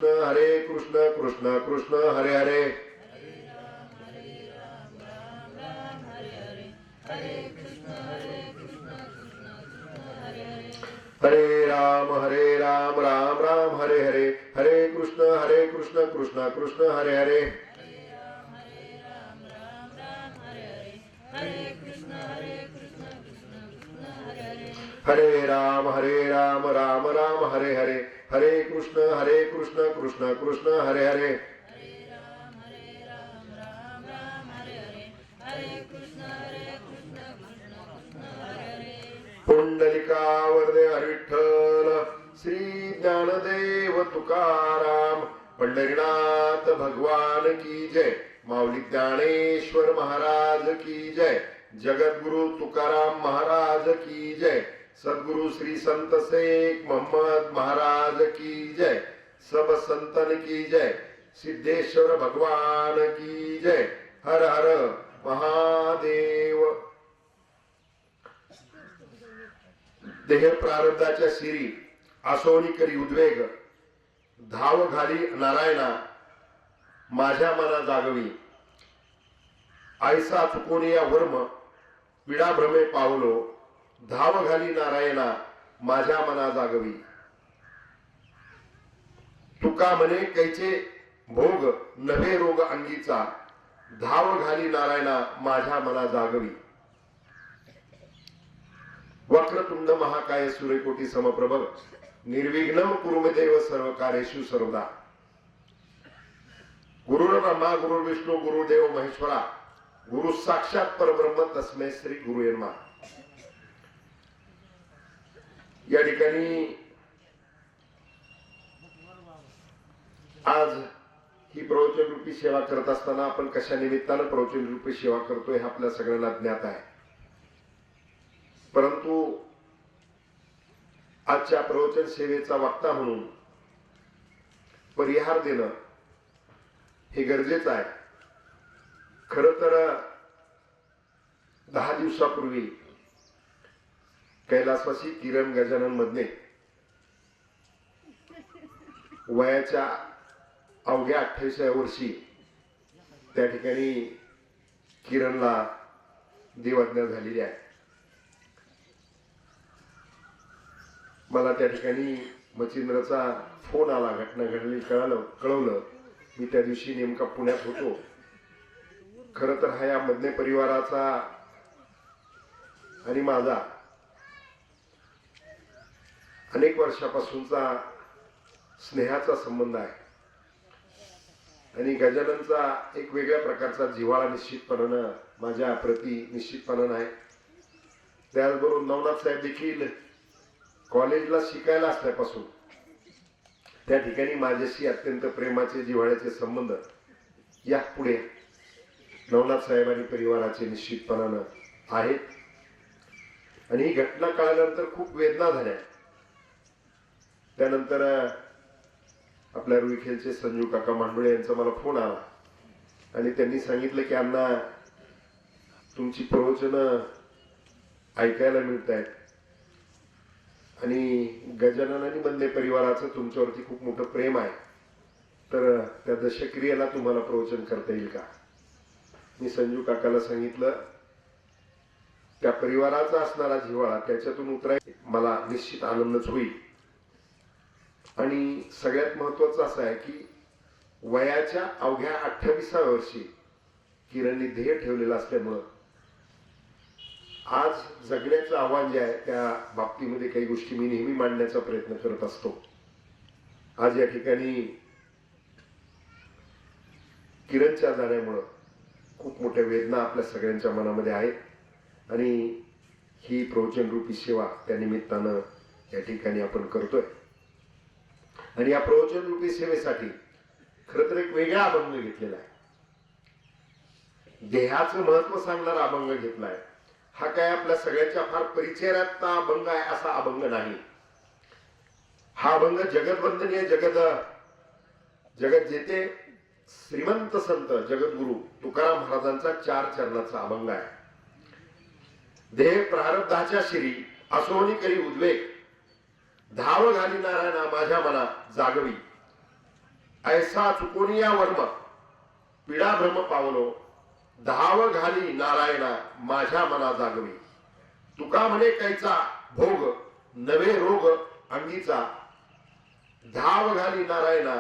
हरे कृष्ण कृष्ण कृष्ण हरे हरे हरे राम राम राम हरे हरे हरे कृष्ण कृष्ण कृष्ण हरे हरे हरे राम राम राम हरे हरे हरे कृष्ण कृष्ण कृष्ण हरे हरे पुंडलिकावरदे विठ्ठल श्री ज्ञानदेव तुकाराम पंढरीनाथ भगवान की जय माऊली ज्ञानेश्वर महाराज की जय जगद्गुरु तुकाराम महाराज की जय सद्गुरु श्री संत शेख मोहम्मद महाराज की जय सब संतन की जय सिद्धेश्वर भगवान की जय हर हर महादेव। देह प्रारब्धाच्या शिरी आसोनी करी उद्वेग धाव घाली नारायणा माझ्या मना जागवी आयसा चुकोनिया वर्म विडा भ्रमे पावलो धाव घाली नारायणा माझ्या मना जागवी तुका म्हणे कैचे भोग नभे रोग अंगीचा धाव घाली नारायणा माझ्या मना जागवी वक्रतुंड महाकाय सूर्यकोटी समप्रभ निर्विघ्नम कुरुमे देव सर्व कार्येषु सर्वदा गुरुर्ब्रह्मा गुरुर्विष्णू गुरुदेव महेश्वरा गुरु साक्षात परब्रह्म तस्मै श्री गुरु नमः। या ठिकाणी आज ही प्रवचन रूपी सेवा करत असताना आपण कशा निमित्तानं प्रवचन रूपी सेवा करतोय हे आपल्या सगळ्यांना ज्ञात आहे, परंतु आजच्या प्रवचन सेवेचा वक्ता म्हणून परिहार देणं हे गरजेचं आहे। खरं तर 10 दिवसापूर्वी कैलासवासी किरण गजानन मधने वयाच्या अवघ्या 28व्या वर्षी त्या ठिकाणी किरणला देवाज्ञा झालेली आहे। मला त्या ठिकाणी मच्छिंद्रचा फोन आला, घटना घडली कळवलं। मी त्या दिवशी नेमका पुण्यात होतो। खरं तर हा या मधने परिवाराचा आणि माझा अनेक वर्षापासूनचा स्नेहाचा संबंध आहे आणि गजाननचा एक वेगळ्या प्रकारचा जिव्हाळा निश्चितपणानं माझ्या प्रती निश्चितपणानं आहे। त्याचबरोबर नवनाथ साहेब देखील कॉलेजला शिकायला असल्यापासून त्या ठिकाणी माझ्याशी अत्यंत प्रेमाचे जिव्हाळ्याचे संबंध या पुढे नवनाथ साहेब आणि परिवाराचे निश्चितपणानं आहेत। आणि ही घटना कळल्यानंतर खूप वेदना झाल्या। त्यानंतर आपल्या रुईखेलचे संजू काका मांडुळे यांचा मला फोन आला आणि त्यांनी सांगितलं की अण्णा तुमची प्रवचनं ऐकायला मिळत आहेत आणि गजानन आणि बंदे परिवाराचं तुमच्यावरती खूप मोठं प्रेम आहे, तर त्या दशक्रियेला तुम्हाला प्रवचन करता येईल का। मी संजू काकाला सांगितलं त्या परिवाराचा असणारा जिव्हाळा त्याच्यातून उतराय मला निश्चित आनंदच होईल। आणि सगळ्यात महत्वाचं असं आहे की वयाच्या अवघ्या 28व्या वर्षी किरणने ध्येय ठेवलेलं असल्यामुळं आज जगण्याचं आव्हान जे आहे त्या बाबतीमध्ये काही गोष्टी मी नेहमी मांडण्याचा प्रयत्न करत असतो। आज या ठिकाणी किरणच्या जाण्यामुळं खूप मोठ्या वेदना आपल्या सगळ्यांच्या मनामध्ये आहेत आणि ही प्रवचन रूपी सेवा त्या निमित्तानं या ठिकाणी आपण करतोय। आणि या प्रवचन रूपी सेवेसाठी खरं तर एक वेगळा अभंग घेतलेला आहे। देहाचं महत्व सांगणारा अभंग घेतलाय। हा काय आपल्या सगळ्यांच्या फार परिचयाचा अभंग आहे असा अभंग नाही। हा अभंग जगतवंदनीय जगत जेते श्रीमंत संत जगद्गुरु तुकाराम महाराजांचा 4 चरणाचा अभंग आहे। देह प्रारब्धाच्या शिरी आसोनी करी उद्वेग धाव घाली नारायणा माझ्या मना जागवी ऐसा चुकोनिया वर्म पिडा भ्रम पावलो धाव घाली नारायणा माझ्या मना जागवी तुका म्हणे कैचा भोग नवे रोग अंगीचा धाव घाली नारायणा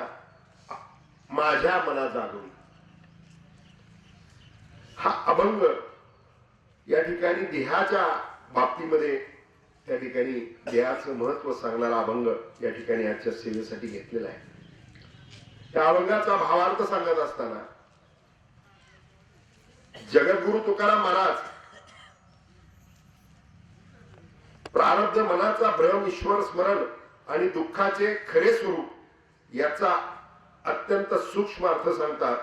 माझ्या मना जागवी. हा अभंग या ठिकाणी देहाच्या बाबतीमध्ये त्या ठिकाणी देहाचं महत्व सांगणारा अभंग या ठिकाणी आजच्या सेवेसाठी घेतलेला आहे. त्या अभंगाचा भावार्थ सांगत असताना जगद्गुरु तुकाराम महाराज प्रारब्ध मनाचा भ्रम ईश्वर स्मरण आणि दुःखाचे खरे स्वरूप याचा अत्यंत सूक्ष्म अर्थ सांगतात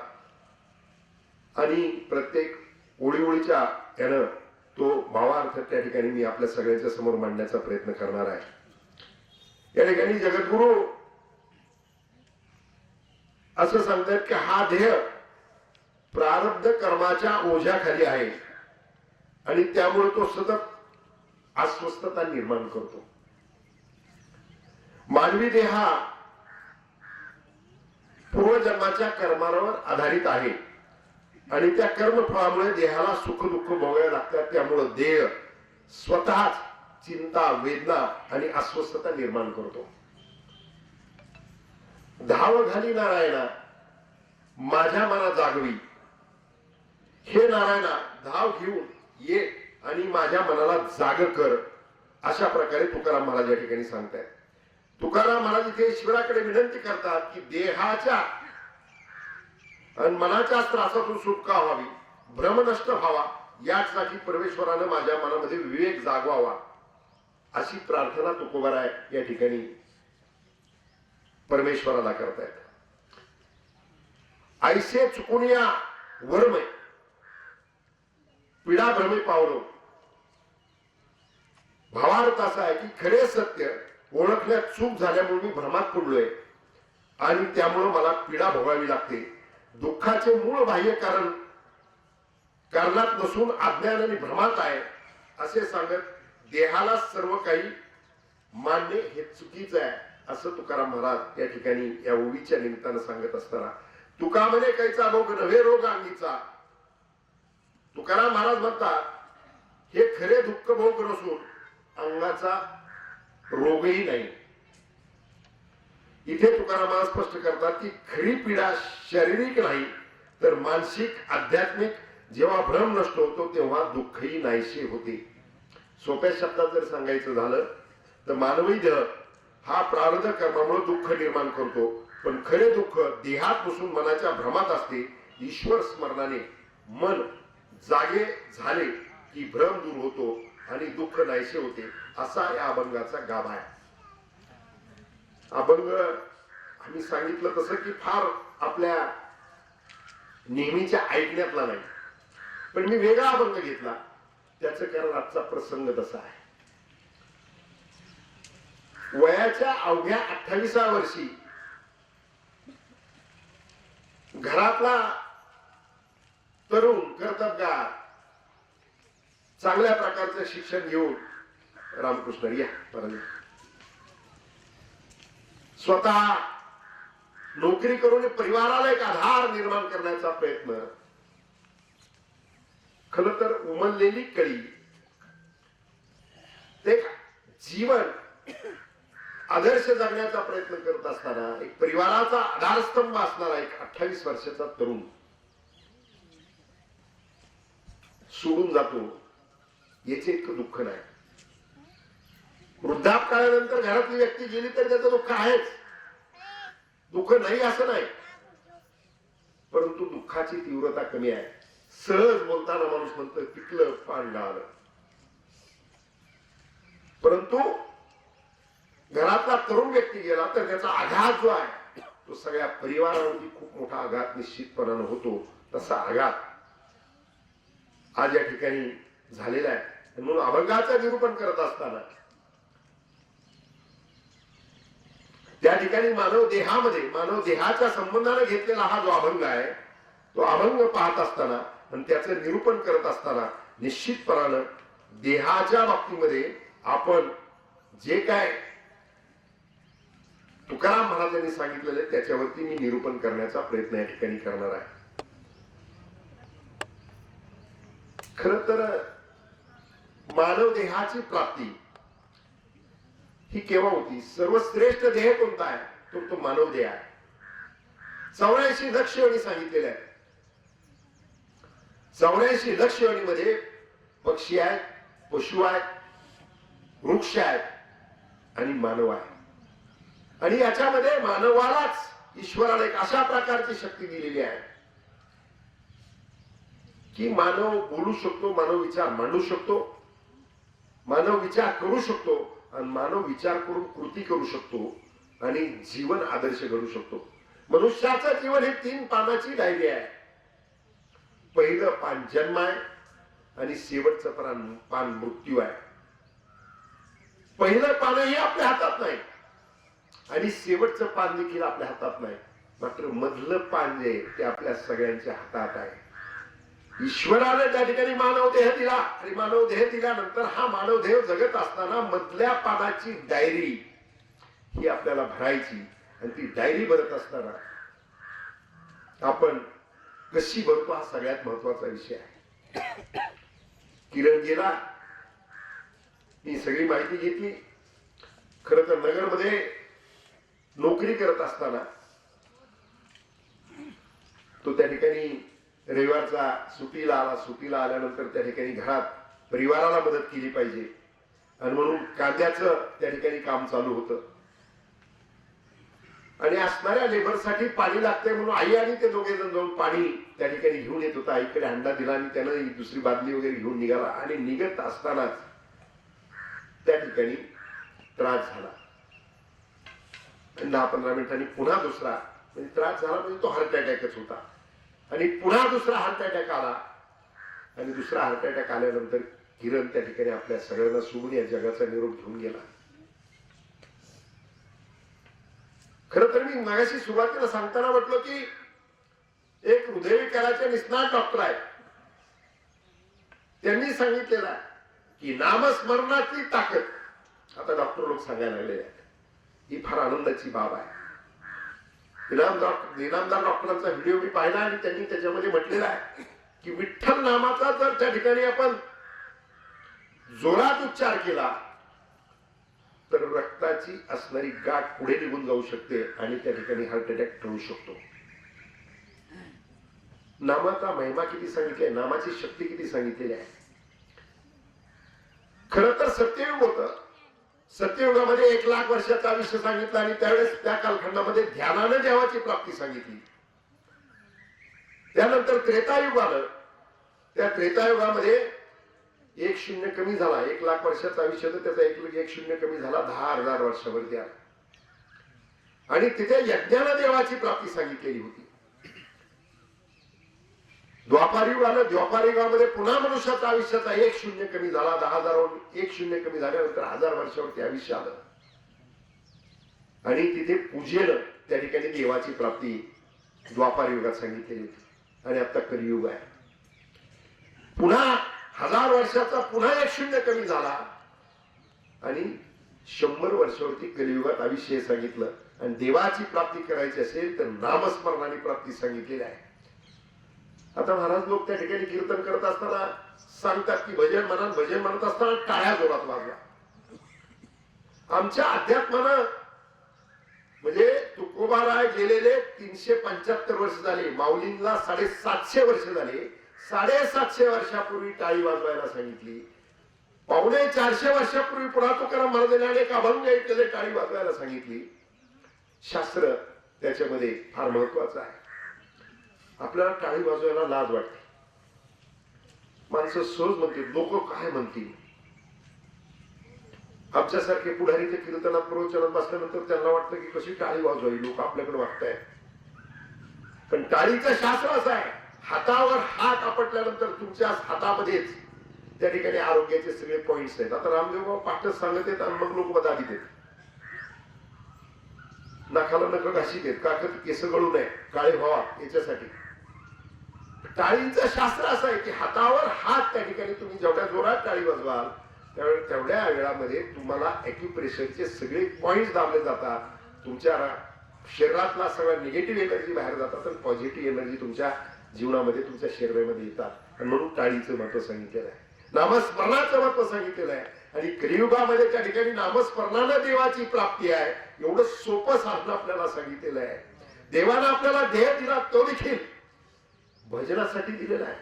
आणि प्रत्येक ओळीच्या यानं तो भावार्थ त्या ठिकाणी मी आपल्या सगळ्यांच्या समोर मांडण्याचा प्रयत्न करणार आहे. या ठिकाणी जगद्गुरु असं सांगतात की हा देह प्रारब्ध कर्माच्या ओझ्याखाली आहे आणि त्यामुळे तो सतत अस्वस्थता निर्माण करतो. मानवी देह हा पूर्वजन्माच्या कर्मावर आधारित आहे आणि त्या कर्मफळामुळे देहाला सुख दुःख भोगावे लागतात. त्यामुळे देह स्वतःच चिंता वेदना आणि अस्वस्थता निर्माण करतो. धाव घाली नारायणा माझ्या मना जागवी हे नारायणा धाव घेऊन ये आणि माझ्या मनाला जाग कर अशा प्रकारे तुकाराम महाराज या ठिकाणी सांगतायत. तुकाराम महाराज इथे ईश्वराकडे विनंती करतात की देहाच्या आणि मनाच्या त्रासातून सुटका व्हावी भ्रम नष्ट व्हावा यासाठी परमेश्वरानं माझ्या मनामध्ये विवेक जागवावा अशी प्रार्थना तुकोबाराय या ठिकाणी परमेश्वराला करतायत. ऐसे चुकुनिया वर्म पिडा भ्रमे पावलो. भावार्थ असा आहे की खरे सत्य ओळखण्यात चूक झाल्यामुळे मी भ्रमात पडलोय आणि त्यामुळे मला पीडा भोगावी लागते. दुःखाचे मूळ बाह्य कारण कारणात नसून अज्ञान आणि भ्रमात आहे असे सांगत देहाला सर्व काही मानणे हे चुकीचं आहे असं तुकाराम महाराज या ठिकाणी या ओवीच्या निमित्तानं सांगत असताना तुका म्हणे कैचा भोग नव्हे रोग अंगीचा. तुकाराम महाराज म्हणतात हे खरे दुःख भोग नसून अंगाचा रोगही नाही. इथे तुकाराम महाराज स्पष्ट करतात की खरी पीडा शारीरिक नाही तर मानसिक आध्यात्मिक. जेव्हा भ्रम नष्ट होतो तेव्हा दुःखही नाहीसे होते. सोप्या शब्दात जर सांगायचं झालं तर मानवी देह हा प्रारब्ध कर्मामुळे दुःख निर्माण करतो पण खरे दुःख देहात बसून मनाच्या भ्रमात असते. ईश्वर स्मरणाने मन जागे झाले की भ्रम दूर होतो आणि दुःख नाहीसे होते असा या अभंगाचा गाभा आहे. अभंग आम्ही सांगितलं तसं की फार आपल्या नेहमीच्या ऐकण्यातला नाही पण मी वेगळा अभंग घेतला त्याचं कारण आजचा प्रसंग तसा आहे. वयाच्या अवघ्या 28व्या वर्षी घरातला तरुण कर्तबगार चांगल्या प्रकारचं शिक्षण घेऊन रामकृष्ण या स्वतः नोकरी करून परिवाराला एक आधार निर्माण करण्याचा प्रयत्न. खरं तर उमललेली कळी ते जीवन आदर्श जगण्याचा प्रयत्न करत असताना एक परिवाराचा आधारस्तंभ असणारा एक 28 वर्षाचा तरुण सोडून जातो याचे इतकं दुःख नाही. वृद्धापकाळानंतर घरातली व्यक्ती गेली तर त्याचं दुःख आहेच. दुःख नाही असं नाही परंतु दुःखाची तीव्रता कमी आहे. सहज बोलताना माणूस म्हणतो पिकलं पान गळालं परंतु घरातला तरुण व्यक्ती गेला तर त्याचा आघात जो आहे तो सगळ्या परिवारावरती खूप मोठा आघात निश्चितपणानं होतो. तसा आघात आज या ठिकाणी झालेला आहे. म्हणून अभंगाचं निरूपण करत असताना त्या ठिकाणी मानव देहामध्ये मानव देहाच्या संबंधाने घेतलेला हा जो अभंग आहे तो अभंग पाहत असताना आणि त्याचं निरूपण करत असताना निश्चितपणानं देहाच्या बाबतीमध्ये आपण जे काय तुकाराम महाराजांनी सांगितलेले त्याच्यावरती मी निरूपण करण्याचा प्रयत्न या ठिकाणी करणार आहे. खर तर मानव देहाची प्राप्ती ही केव्हा होती? सर्वश्रेष्ठ देह कोणता आहे? तो मानव देह आहे. 84 लक्ष योनी सांगितलेले आहे. 84 लक्ष योनीमध्ये पक्षी आहेत, पशु आहेत, वृक्ष आहेत आणि मानव आहे. आणि याच्यामध्ये मानवालाच ईश्वराने एक अशा प्रकारची शक्ती दिलेली आहे की मानव बोलू शकतो, मानव विचार मांडू शकतो, मानव विचार करू शकतो आणि मानव विचार करून कृती करू शकतो आणि जीवन आदर्श घडू शकतो. मनुष्याचं जीवन हे 3 पानाची डायरी आहे. पहिलं पान जन्म आहे आणि शेवटचं पान मृत्यू आहे. पहिलं पानही आपल्या हातात नाही आणि शेवटचं पान देखील आपल्या हातात नाही. मात्र मधलं पान जे ते आपल्या सगळ्यांच्या हातात आहे. ईश्वराने त्या ठिकाणी मानव देह दिला आणि मानव देह दिल्यानंतर हा मानव देह जगत असताना मधल्या पानाची डायरी ही आपल्याला भरायची आणि ती डायरी भरत असताना आपण कशी भरतो हा सगळ्यात महत्वाचा विषय आहे. किरण गेला, मी सगळी माहिती घेतली. खरं तर नगरमध्ये नोकरी करत असताना तो त्या ठिकाणी रविवारचा सुट्टीला आला. सुट्टीला आल्यानंतर त्या ठिकाणी घरात परिवाराला मदत केली पाहिजे आणि म्हणून कांद्याचं त्या ठिकाणी काम चालू होतं आणि असणाऱ्या लेबरसाठी पाणी लागतंय म्हणून आई आणि ते दोघे जण जाऊन पाणी त्या ठिकाणी घेऊन येत होता. आईकडे हंडा दिला आणि त्यानं दुसरी बादली वगैरे घेऊन निघाला आणि निघत असतानाच त्या ठिकाणी त्रास झाला. 10-15 मिनिटांनी पुन्हा दुसरा म्हणजे त्रास झाला. म्हणजे तो हार्ट अटॅकच होता आणि पुन्हा दुसरा हार्ट अटॅक आला आणि दुसरा हार्ट अटॅक आल्यानंतर किरण त्या ठिकाणी आपल्या सगळ्यांना सोडून या जगाचा निरोप घेऊन गेला. खरं तर मी मगाशी सुरुवातीला सांगताना म्हटलं की एक हृदयविकाराचे निष्णात डॉक्टर आहेत. त्यांनी सांगितलेलं आहे की नामस्मरणाची ताकद, आता डॉक्टर लोक सांगायला लागले आहेत, ही फार आनंदाची बाब आहे. इनामदार डॉक्टरांचा व्हिडिओ मी पाहिला आणि त्यांनी त्याच्यामध्ये म्हटलेला आहे की विठ्ठल नामाचा जर त्या ठिकाणी आपण जोरात उच्चार केला तर रक्ताची असणारी गाठ पुढे निघून जाऊ शकते आणि त्या ठिकाणी हार्ट अटॅक ठरू शकतो. नामाचा महिमा किती सांगितलाय, नामाची शक्ती किती सांगितलेली आहे. खरं तर सत्ययुग होतं. सत्ययुगामध्ये 1 लाख वर्षाचं आयुष्य सांगितलं आणि त्यावेळेस त्या कालखंडामध्ये ध्यानाने देवाची प्राप्ती सांगितली. त्यानंतर त्रेतायुग आलं. त्या त्रेतायुगामध्ये 1 शून्य कमी झाला. 1 लाख वर्षाचं आयुष्य तर त्याचा 1 शून्य कमी झाला 10,000 वर्षावरती आला आणि तिथे यज्ञाने देवाची प्राप्ती सांगितलेली होती. द्वापारयुग आलं. द्वापारयुगामध्ये पुन्हा मनुष्याचा आयुष्याचा 1 शून्य कमी झाला. 10,000 1 शून्य कमी झाल्यानंतर 1000 वर्षावरती आयुष्य आलं आणि तिथे पूजेनं त्या ठिकाणी देवाची प्राप्ती द्वापारयुगात सांगितलेली होती. आणि आता कलियुग आहे. पुन्हा 1000 वर्षाचा पुन्हा 1 शून्य कमी झाला आणि 100 वर्षावरती कलियुगात आयुष्य सांगितलं. आणि देवाची प्राप्ती करायची असेल तर नामस्मरणाने प्राप्ती सांगितलेली आहे. आता महाराज लोक त्या ठिकाणी कीर्तन करत असताना सांगतात की भजन म्हणत असताना टाळ्या जोरात वाजवा. आमच्या अध्यात्मानं म्हणजे तुकोबाराय गेलेले 375 वर्ष झाले. माऊलींना 750 वर्ष झाले. 750 वर्षापूर्वी टाळी वाजवायला सांगितली. 450 वर्षापूर्वी पुन्हा तुकाराम महाराजांनी अनेक अभंग ऐकलेले टाळी वाजवायला सांगितली. शास्त्र त्याच्यामध्ये फार महत्वाचं आहे. आपल्याला टाळी वाजवायला लाज वाटते. माणसं सहज म्हणतील, लोक काय म्हणतील. आमच्यासारखे पुढारी ते कीर्तनात प्रवचनात बसल्यानंतर त्यांना वाटतं की कशी टाळी वाजवावी, लोक आपल्याकडे वागतायत. पण टाळीचं शास्त्र असं आहे, हातावर हात आपटल्यानंतर तुमच्या हातामध्येच त्या ठिकाणी आरोग्याचे सगळे पॉइंट्स आहेत. आता रामदेव पाठच सांगत आहेत आणि मग लोक बदालीत आहेत. नाकाला नख घाशीत आहेत का केस गळू नये, काळे व्हावा याच्यासाठी. टाळीचं शास्त्र असं आहे की हातावर हात त्या ठिकाणी तुम्ही जेवढ्या जोरात टाळी वाजवाल तेवढ्या वेळामध्ये तुम्हाला ॲक्युप्रेशरचे सगळे पॉइंट्स दाबले जातात. तुमच्या शरीरातला सगळा निगेटिव्ह एनर्जी बाहेर जातात आणि पॉझिटिव्ह एनर्जी तुमच्या जीवनामध्ये तुमच्या शरीरामध्ये येतात. आणि म्हणून टाळीचं महत्व सांगितलेलं आहे, नामस्मरणाचं महत्व सांगितलेलं आहे. आणि कलियुगामध्ये त्या ठिकाणी नामस्मरणानं देवाची प्राप्ती आहे, एवढं सोपं साधन आपल्याला सांगितलेलं आहे. देवानं आपल्याला देह दिला तो देखील भजनासाठी दिलेला आहे.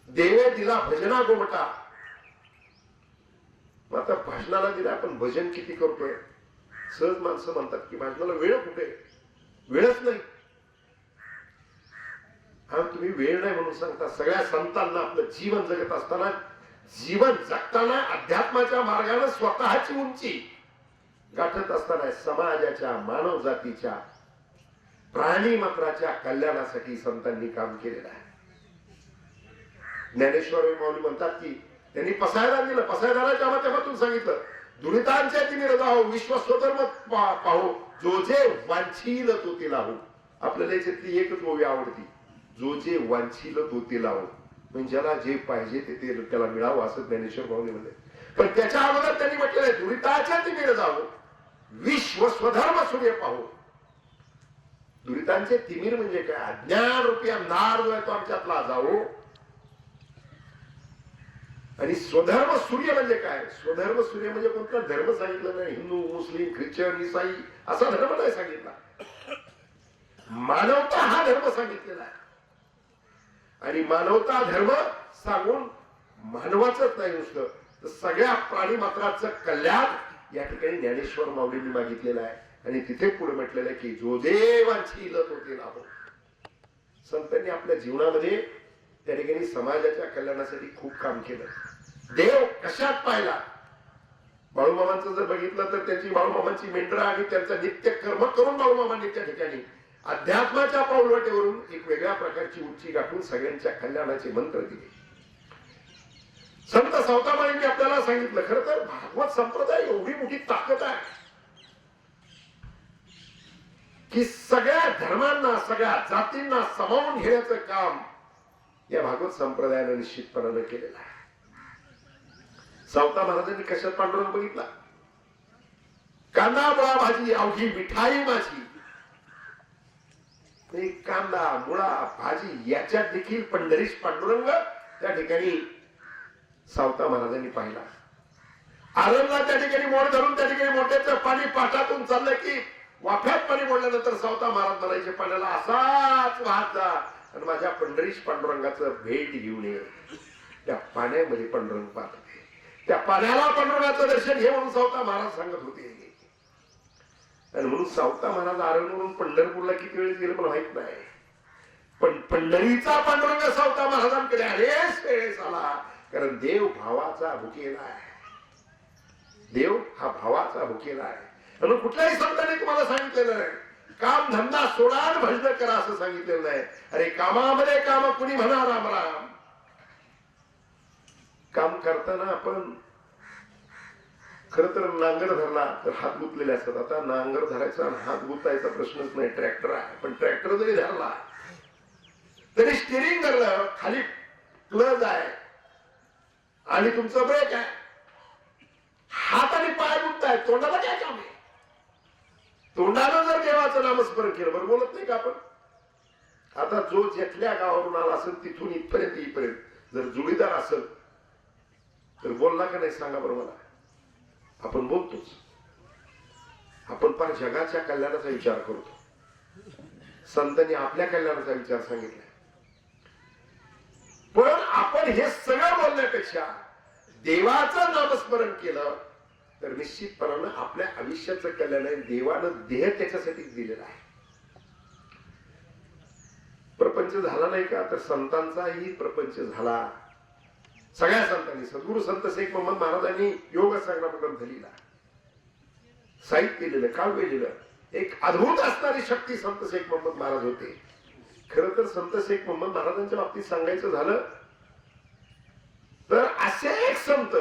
देवे दिला भजना गोमटा. मग आता भजनाला दिला, आपण भजन किती करतोय? सहज माणसं म्हणतात की भजनाला वेळ कुठे? वेळच नाही. हा, तुम्ही वेळ नाही म्हणून सांगता. सगळ्या संतांना आपलं जीवन जगत असताना, जीवन जगताना अध्यात्माच्या मार्गाने स्वतःची उंची गाठत असताना समाजाच्या, मानव जातीच्या, प्राणी मात्राच्या कल्याणासाठी संतांनी काम केलेलं आहे. ज्ञानेश्वर माऊली म्हणतात की त्यांनी पसायदान दिलं, पसायदानाच्या माध्यमातून सांगितलं, दुरितांच्या तिमिर जाओ, विश्व स्वधर्म पाहू, जो जे वांछील तो ते लावू. आपल्याला याच्यातली एकच ओवी आवडती, जो जे वांछील तो ते लावू. म्हणजे ज्याला जे पाहिजे ते त्याला मिळावं असं ज्ञानेश्वर माऊली म्हणले. पण त्याच्या अगोदर त्यांनी म्हटलेलं आहे, दुरिताच्या तिमिर जाओ, विश्व स्वधर्म सूर्य पाहू. दुरितांचे तिमिर म्हणजे काय? अज्ञान रूपी अंधार जो आहे तो आमच्यातला जाओ. आणि स्वधर्म सूर्य म्हणजे काय? स्वधर्म सूर्य म्हणजे कोणता धर्म सांगितलं नाही, हिंदू, मुस्लिम, ख्रिश्चन, इसाई असा धर्म नाही सांगितला. मानवता हा धर्म सांगितलेला आहे. आणि मानवता धर्म सांगून मानवाचंच नाही नुसतं, तर सगळ्या प्राणी मात्राचं कल्याण या ठिकाणी ज्ञानेश्वर माऊलींनी मागितलेलं आहे. आणि तिथे पुढे म्हटलेलं आहे की जो जे वांछील तो ते लाभो. संतांनी आपल्या जीवनामध्ये त्या ठिकाणी समाजाच्या कल्याणासाठी खूप काम केलं. देव कशात पाहिला? बाळूमामांचं जर बघितलं तर त्यांची बाळूमामांची मेंढरं आणि त्यांचं नित्य कर्म करून बाळूमामांनी त्या ठिकाणी अध्यात्माच्या पाऊलवाटेवरून एक वेगळ्या प्रकारची उंची गाठून सगळ्यांच्या कल्याणाचे मंत्र दिले. संत सावतामाळींनी आपल्याला सांगितलं, खरं तर भागवत संप्रदाय एवढी मोठी ताकद आहे की सगळ्या धर्मांना, सगळ्या जातींना सामावून घेण्याचं काम या भागवत संप्रदायाने निश्चितपणाने केलेलं आहे. सावता महाराजांनी कशात पांडुरंग बघितला? कांदा मुळा भाजी अवघी मिठाई माझी. कांदा मुळा भाजी याच्यात देखील पंढरीश पांडुरंग त्या ठिकाणी सावता महाराजांनी पाहिला. आरंभला त्या ठिकाणी मोड धरून त्या ठिकाणी मोठ्याचं पाणी पाटातून चाललं की वाफ्यात पाणी मोडल्यानंतर सावता महाराज म्हणायचे, पाण्याला असाच वाहत जा आणि माझ्या पंढरीश पांडुरंगाचं भेट घेऊन ये. त्या पाण्यामध्ये पांडुरंग पाहत होते, त्या पाण्याला पांडुरंगाचं दर्शन घे म्हणून सावता महाराज सांगत होते. आणि म्हणून सावता महाराज आरणवरून पंढरपूरला किती वेळ गेले मला माहित नाही, पण पंढरीचा पांडुरंग सावता महाराजांकडे अनेक वेळेस आला. कारण देव भावाचा भुकेला आहे. देव हा भावाचा भुकेला आहे. म्हणून कुठल्याही संतांनी तुम्हाला सांगितलेलं नाही काम धंदा सोडा आणि भजन करा असं सांगितलेलं नाही. अरे कामामध्ये काम कुणी म्हणा राम राम. काम करताना आपण खर तर नांगर धरला तर हात गुंतलेले असतात. आता नांगर धरायचा आणि हात गुंतायचा प्रश्नच नाही, ट्रॅक्टर आहे. पण ट्रॅक्टर जरी धरला तरी स्टिअरिंग धरलं, खाली क्लच आहे आणि तुमचं ब्रेक आहे. हात आणि पाय गुंताय, तोंडाला काय काम आहे? तोंडानं जर देवाचं नामस्मरण केलं, बरं बोलत नाही का आपण? आता जो जेथल्या गावावरून आला असेल तिथून इथपर्यंत येईपर्यंत जर जोडीदार असेल तर बोलला का नाही सांगा बरं मला? आपण बोलतोच. आपण फार जगाच्या कल्याणाचा विचार करतो. संतांनी आपल्या कल्याणाचा विचार सांगितला. पण आपण हे सगळं बोलण्यापेक्षा देवाचं नामस्मरण केलं तर निश्चितपणानं आपल्या आयुष्याचं कल्याण आहे. देवानं देह त्याच्यासाठी दिलेला आहे. प्रपंच झाला नाही का? तर संतांचाही प्रपंच झाला. सगळ्या संतांनी, सद्गुरु संत शेख मोहम्मद महाराजांनी योग संग्राम ग्रंथ लिहिला, साहित्य लिहिलं, काव्य लिहिलं. एक अद्भुत असणारी शक्ती संत शेख मोहम्मद महाराज होते. खरं तर संत शेख मोहम्मद महाराजांच्या बाबतीत सांगायचं झालं तर असे एक संत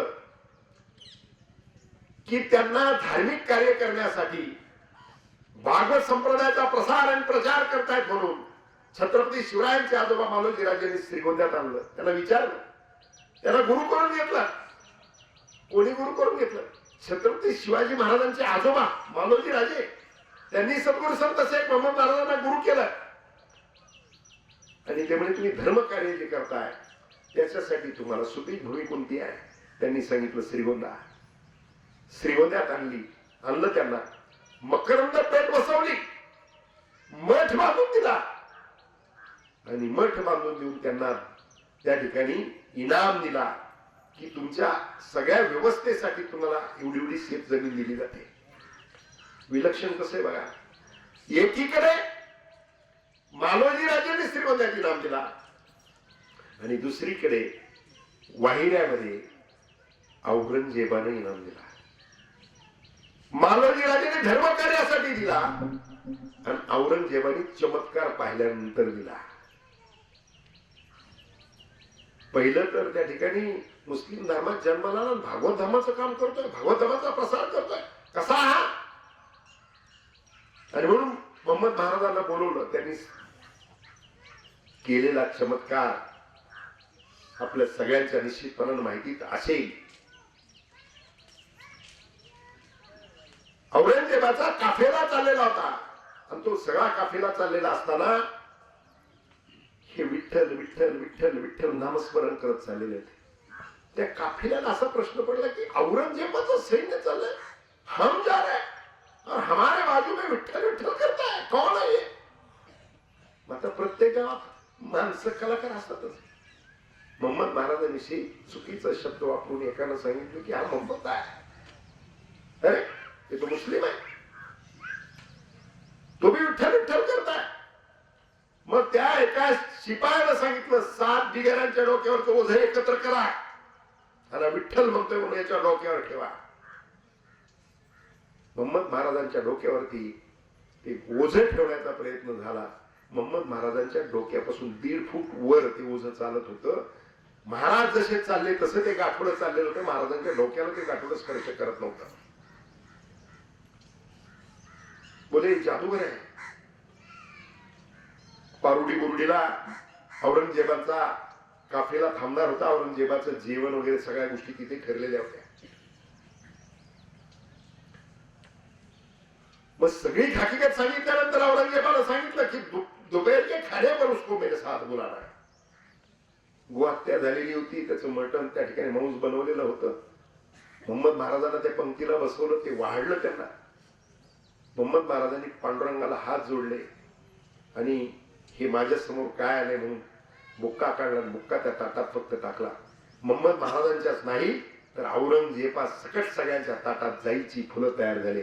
की त्यांना धार्मिक कार्य करण्यासाठी भागवत संप्रदायाचा प्रसार आणि प्रचार करतायत म्हणून छत्रपती शिवरायांचे आजोबा मालोजी राजांनी श्रीगोंद्यात आणलं. त्यांना विचारलं, त्याला गुरु करून घेतला. कोणी गुरु करून घेतलं? छत्रपती शिवाजी महाराजांचे आजोबा मालोजी राजे. त्यांनी सद्गुरू संत शेख मोहम्मद महाराजांना गुरु केलं आणि ते म्हणे तुम्ही धर्म कार्य जे करताय त्याच्यासाठी तुम्हाला सुपीक भूमी कोणती आहे? त्यांनी सांगितलं श्रीगोंदा. श्रीगोंद्यात आणलं त्यांना, मकरंद पेठ बसवली, मठ बांधून दिला आणि मठ बांधून देऊन त्यांना त्या ठिकाणी इनाम दिला की तुमच्या सगळ्या व्यवस्थेसाठी तुम्हाला एवढी एवढी शेत जमीन दिली जाते. विलक्षण कसं आहे बघा. एकीकडे मालोजी राजाने श्रीगोंद्यात इनाम दिला आणि दुसरीकडे वाहिऱ्यामध्ये औरंगजेबाने इनाम दिला. मालोजी राजाने धर्म कार्यासाठी दिला आणि औरंगजेबाने चमत्कार पाहिल्यानंतर दिला. पहिलं तर त्या ठिकाणी मुस्लिम धर्मात जन्माला आला, भागवत धर्माचं काम करतोय, भागवत धर्माचा प्रसार करतोय, कसा हा? आणि म्हणून मोहम्मद महाराजांना बोलवलं. त्यांनी केलेला चमत्कार आपल्या सगळ्यांच्या निश्चितपणाने माहितीत असेल. औरंगजेबाचा काफेला चाललेला होता आणि तो सगळा काफेला चाललेला असताना हे विठ्ठल विठ्ठल विठ्ठल विठ्ठल नामस्मरण करत चाललेले होते. त्या काफिल्याला असा प्रश्न पडला की औरंगजेबाचं सैन्य चाललंय, हम जा रहे और हमारे बाजू में विठ्ठल विठ्ठल करता है, कौन है ये? मात्र प्रत्येक गावात माणसं कलाकार असतातच. मोहम्मद महाराजांविषयी चुकीचा शब्द वापरून एकानं सांगितलं की हा मोहम्मद आहे, अरे ते तो मुस्लिम आहे, तो भी विठ्ठल विठ्ठल करताय. मग त्या एका शिपायाला सांगितलं 7 बिगारांच्या डोक्यावरचं ओझं एकत्र करा आणि विठ्ठल म्हणतोय म्हणून याच्या डोक्यावर ठेवा. मोहम्मद महाराजांच्या डोक्यावरती ते ओझं ठेवण्याचा प्रयत्न झाला. मोहम्मद महाराजांच्या डोक्यापासून 1.5 फूट वर ते ओझं चालत होतं. महाराज जसे चालले तसं ते गाठोडं चाललेलं होतं. महाराजांच्या डोक्याला ते गाठोडं स्पर्श करत नव्हतं. बोले जादूगर आहे. पारुडी बुरुडीला औरंगजेबाचा काफेला थांबणार होता. औरंगजेबाचं जेवण वगैरे सगळ्या गोष्टी तिथे ठरलेल्या होत्या. मग सगळी हकीकत सांगितल्यानंतर औरंगजेबाला सांगितलं की दोपहर के खाने पर उसको मेरे साथ बुलाना है. गोहत्या झालेली होती, त्याचं मटण त्या ठिकाणी मांस बनवलेलं होतं. मोहम्मद महाराजांना त्या पंक्तीला बसवलं, ते वाढलं त्यांना. मोहम्मद महाराजांनी पांडुरंगाला हात जोडले आणि हे माझ्या समोर काय आले म्हणून बुक्का काढला, बुक्का त्या ताटात फक्त टाकला. मोहम्मद महाराजांच्याच नाही तर औरंगजेबा सकट सगळ्यांच्या ताटात जायची फुलं तयार झाले.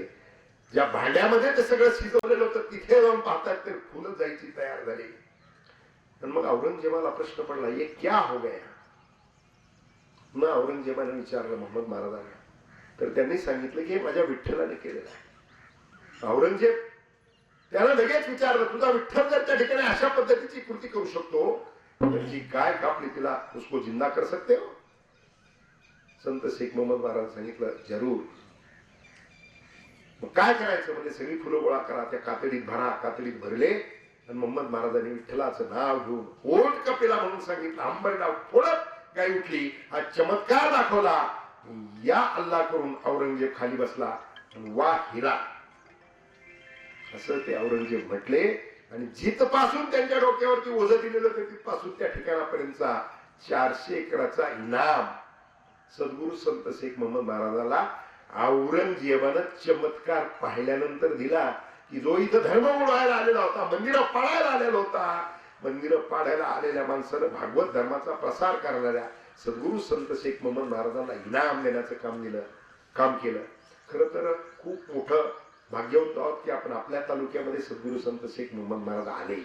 ज्या भांड्यामध्ये ते सगळं शिजवलेलं होतं तिथे जाऊन पाहतात तर फुलं जायची तयार झाली. आणि मग औरंगजेबाला प्रश्न पडला, ये क्या हो गया? मग औरंगजेबाने विचारलं मोहम्मद महाराजांना. तर त्यांनी सांगितलं की हे माझ्या विठ्ठलाने केलेलं आहे. औरंगजेब त्याला लगेच विचारलं, तुझा विठ्ठल जर त्या ठिकाणी अशा पद्धतीची कृती करू शकतो तर जी काय कापली तिला उसको जिंदा कर सकते हो? संत शेख मोहम्मद महाराज सांगितलं, जरूर. मग काय करायचं म्हणजे सगळी फुलं गोळा करा, त्या कातडीत भरा. कातडीत भरले आणि मोहम्मद महाराजांनी विठ्ठलाचं नाव घेऊन ओट कपिला म्हणून सांगितलं. अंबरनाव फोडत गाय उठली. हा चमत्कार दाखवला. या अल्लाह करून औरंगजेब खाली बसला आणि वा हिरा असं ते औरंगजेब म्हटले. आणि जिथपासून त्यांच्या डोक्यावरती ओझं दिलेलं होतं तिथपासून त्या ठिकाणापर्यंतचा 400 एकराचा इनाम सद्गुरू संत शेख मोहम्मद महाराजाला औरंगजेबानं चमत्कार पाहिल्यानंतर दिला. की जो इथं धर्म उडवायला आलेला होता, मंदिरं पाडायला आलेला होता, मंदिरं पाडायला आलेल्या माणसानं भागवत धर्माचा प्रसार करणाऱ्या सद्गुरू संत शेख मोहम्मद महाराजांना इनाम देण्याचं काम केलं. खरं तर खूप मोठं भाग्यवंत आहोत की आपण आपल्या तालुक्यामध्ये सद्गुरू संत शेख मोहम्मद महाराज आले.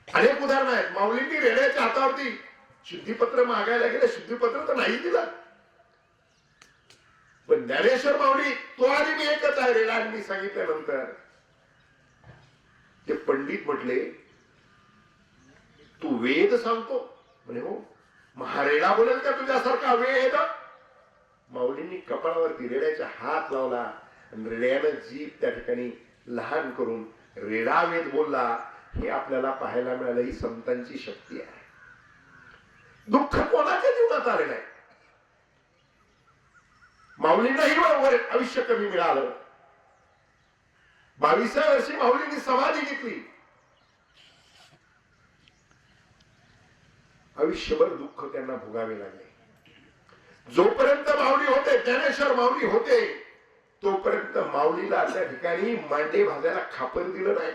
अनेक उदाहरण आहेत. माऊलींनी रेड्याच्या हातावरती शुद्धीपत्र मागायला गेले, शुद्धीपत्र तर नाही दिलं. पण ज्ञानेश्वर माऊली तो आणि मी एकच आहे रेडा. मी सांगितल्यानंतर ते पंडित म्हटले, तू वेद सांगतो म्हणे, हो. मग हा रेडा बोलेल का तुझ्यासारखा वेद? माऊलींनी कपाळावरती रेड्याचा हात लावला आणि रेड्यानं जीभ त्या ठिकाणी लहान करून रेडा वेद बोलला. हे आपल्याला पाहायला मिळालं. ही संतांची शक्ती आहे. दुःख कोणाच्या जीवनात आलेलं आहे? माऊलींनाही वर आयुष्य कमी मिळालं. 22व्या वर्षी माऊलींनी समाधी घेतली. आयुष्यभर दुःख त्यांना भोगावे लागले. जोपर्यंत माऊली होते, ज्ञानेश्वर माऊली होते, तोपर्यंत माऊलीला त्या ठिकाणी मांडे भाजायला खापर दिलं नाही.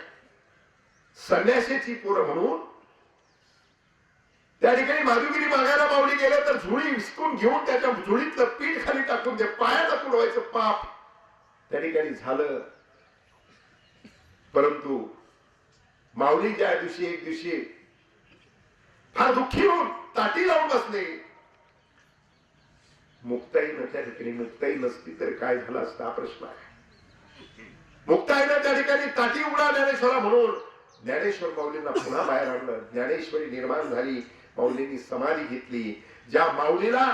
संन्यासीची पोरं म्हणून त्या ठिकाणी माधुगिरी मागायला माऊली गेले तर झुळी विसकून घेऊन त्याच्या झुळीतलं पीठ खाली टाकून ते पायाला तुडवायचं पाप त्या ठिकाणी झालं. परंतु माऊली ज्या दिवशी एक दिवशी फार दुःखी होऊन ताटी लावून बसले. मुक्ताईनं त्या ठिकाणी मुक्ताई नसती तर काय झालं असता हा प्रश्न आहे. मुक्ताईनं त्या ठिकाणी ताटी उडा ज्ञानेश्वरा म्हणून ज्ञानेश्वर माऊलींना पुन्हा बाहेर आणलं. ज्ञानेश्वरी निर्माण झाली. माऊलींनी समाधी घेतली. ज्या माऊलीला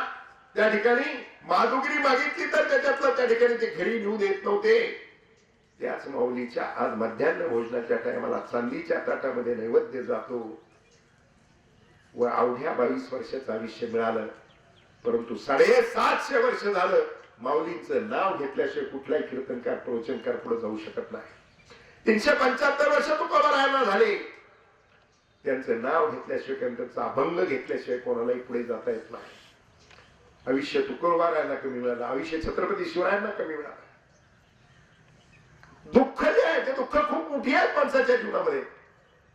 त्या ठिकाणी माधुगिरी मागितली तर त्याच्यातलं त्या ठिकाणी ते घरी नेऊ देत नव्हते, त्याच माऊलीच्या आज मध्यान्ह भोजनाच्या टायमाला चांदीच्या ताटामध्ये नैवेद्य जातो. व अवघ्या 22 वर्षाचं आयुष्य मिळालं. परंतु 750 वर्ष झालं माऊलींचं नाव घेतल्याशिवाय कुठलाही कीर्तनकार प्रवचनकार पुढे जाऊ शकत नाही. 375 वर्ष तुकोबारायांना झाले. त्यांचं नाव घेतल्याशिवाय त्यांचा अभंग घेतल्याशिवाय कोणालाही पुढे जाता येत नाही. आयुष्य तुकोबारायांना कमी मिळालं. आयुष्य छत्रपती शिवरायांना कमी मिळालं. दुःख जे आहे ते दुःख खूप मोठी आहेत माणसाच्या जीवनामध्ये.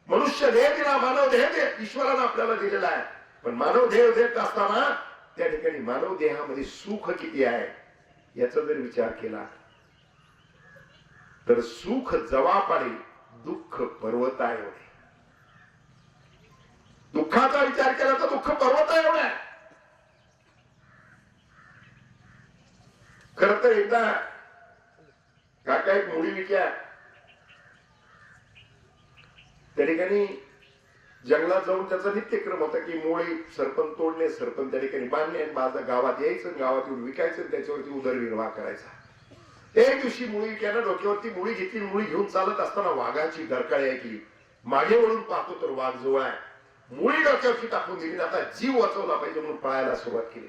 मनुष्य देह दिला, मानव देह दे ईश्वरानं आपल्याला दिलेला आहे. पण मानव देह देत असताना त्या ठिकाणी मानव देहामध्ये सुख किती आहे याचा जर विचार केला तर सुख जवापाडे, दुःख पर्वता एवढे. दुःखाचा विचार केला तर दुःख पर्वता एवढा आहे. खर तर एकदा काका एक मुली विक्या त्या ठिकाणी जंगलात जाऊन त्याचा नित्यक्रम होता की मुळी सरपण तोडणे, सरपण त्या ठिकाणी बांधणे आणि माझं गावात यायचं, गावात येऊन विकायचं, त्याच्यावरती उदरनिर्वाह करायचा. एक दिवशी मुळी विक्यानं डोक्यावरती मुळी घेतली. मुळी घेऊन चालत असताना वाघाची गरकाळी ऐकली. मागे वळून पाहतो तर वाघ जवळ आहे. मुळी डोक्यावरती टाकून दिली. आता जीव वाचवला पाहिजे म्हणून पळायला सुरुवात केली.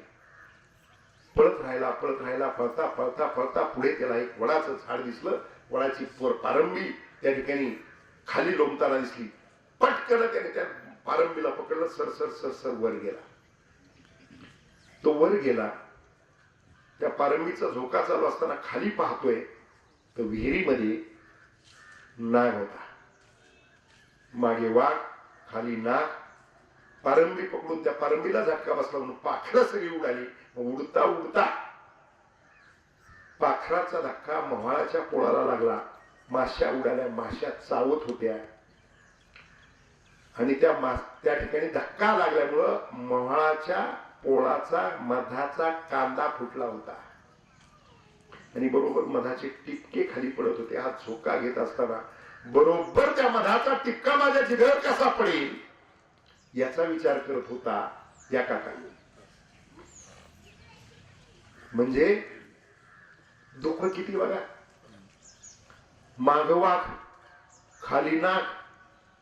पळत राहिला, पळता पळता पळता पुढे त्याला एक वडाचं झाड दिसलं. वडाची पारंबी त्या ठिकाणी खाली लोंबताना दिसली. पटकन त्याने त्या पारंबीला पकडलं. सर सर सर सर वर गेला. तो वर गेला. त्या पारंबीचा झोका चालू असताना खाली पाहतोय तर विहिरीमध्ये नाग होता. मागे वाघ, खाली नाग. पारंबी पकडून त्या पारंबीला झटका बसला म्हणून पाखरं सगळी उडाली. उडता उडता पाखराचा धक्का मव्हाळाच्या पोळाला लागला. माश्या उडाल्या. माश्या चावत होत्या आणि त्या ठिकाणी धक्का लागल्यामुळं मव्हाळाच्या पोळाचा मधाचा कांदा फुटला होता आणि बरोबर मधाचे टिपके खाली पडत होते. हा झोका घेत असताना बरोबर त्या मधाचा टिपका माझ्या जिभेवर कसा पडेल याचा विचार करत होता या काकांनी. म्हणजे दुःख किती बघा. माग वाघ, खाली नाग,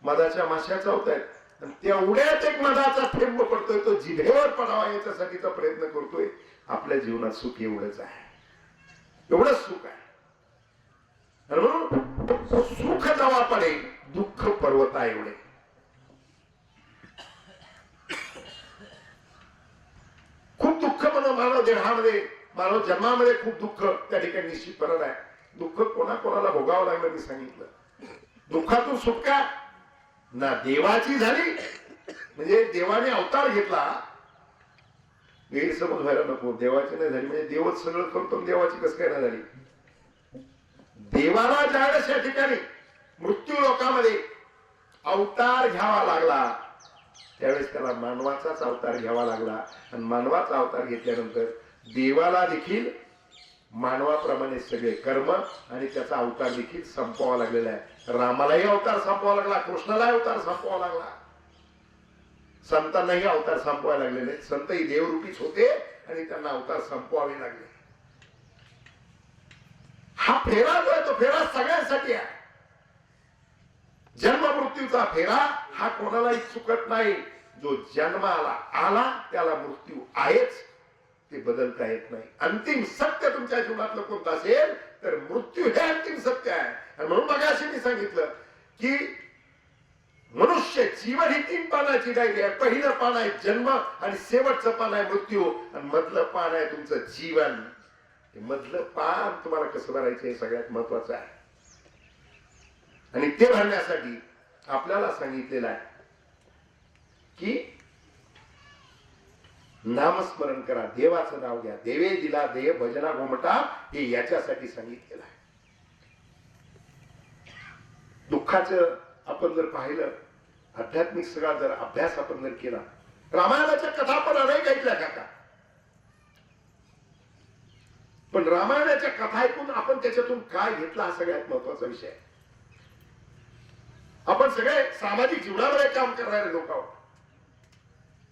मधाच्या माश्या चावतायत आणि त्या उड्यात एक मधाचा थेंब पडतोय. तो जिभेवर पडावा याच्यासाठीचा प्रयत्न करतोय. आपल्या जीवनात सुख एवढंच आहे. एवढंच सुख आहे. म्हणून सुख जवा पडे, दुःख पर्वता एवढे. खूप दुःख म्हणून मानव देहामध्ये, मानव जन्मामध्ये खूप दुःख त्या ठिकाणी निश्चितपणे आहे. दुःख कोणाकोणाला भोगावं लागलं मी सांगितलं. दुःखातून सुटका ना देवाची झाली म्हणजे देवाने अवतार घेतला. गैरसमज व्हायला नको. देवाची नाही झाली म्हणजे देवच सगळं करतो, देवाची कसं काय नाही झाली. देवाला ज्यावेळेस या ठिकाणी मृत्यू लोकामध्ये अवतार घ्यावा लागला त्यावेळेस त्याला मानवाचाच अवतार घ्यावा लागला. आणि मानवाचा अवतार घेतल्यानंतर देवाला देखील मानवाप्रमाणे सगळे कर्म आणि त्याचा अवतार देखील संपवावा लागलेला आहे. रामालाही अवतार संपवावा लागला, कृष्णालाही अवतार संपवावा लागला, संतांनाही अवतार संपवायला लागलेले. संतही देवरूपीच होते आणि त्यांना अवतार संपवावे लागले. हा फेरा जो आहे तो फेरा सगळ्यांसाठी आहे. जन्म मृत्यूचा फेरा हा कोणालाही चुकत नाही. जो जन्माला आला त्याला मृत्यू आहेच. ते बदलता येत नाही. अंतिम सत्य तुमच्या जीवनातलं कोणतं असेल तर मृत्यू हे अंतिम सत्य आहे. आणि म्हणून मगाशी मी सांगितलं की मनुष्य जीवन ही 3 पानाची डायरी आहे. पहिलं पान आहे जन्म आणि शेवटचं पान आहे मृत्यू आणि मधलं पान आहे तुमचं जीवन. हे मधलं पान तुम्हाला कसं भरायचं हे सगळ्यात महत्वाचं आहे. आणि ते भरण्यासाठी आपल्याला सांगितलेलं आहे की नामस्मरण करा, देवाचं नाव घ्या, देवे दिला देह भजना घोमटा, हे याच्यासाठी सांगितलेलं आहे. दुःखाचं आपण जर पाहिलं, आध्यात्मिक सगळा जर अभ्यास आपण जर केला, रामायणाच्या कथा पण अनेक ऐकल्या का, पण रामायणाच्या कथा ऐकून आपण त्याच्यातून काय घेतला हा सगळ्यात महत्वाचा विषय आहे. आपण सगळे सामाजिक जीवनावर काम करणारे लोक आहोत.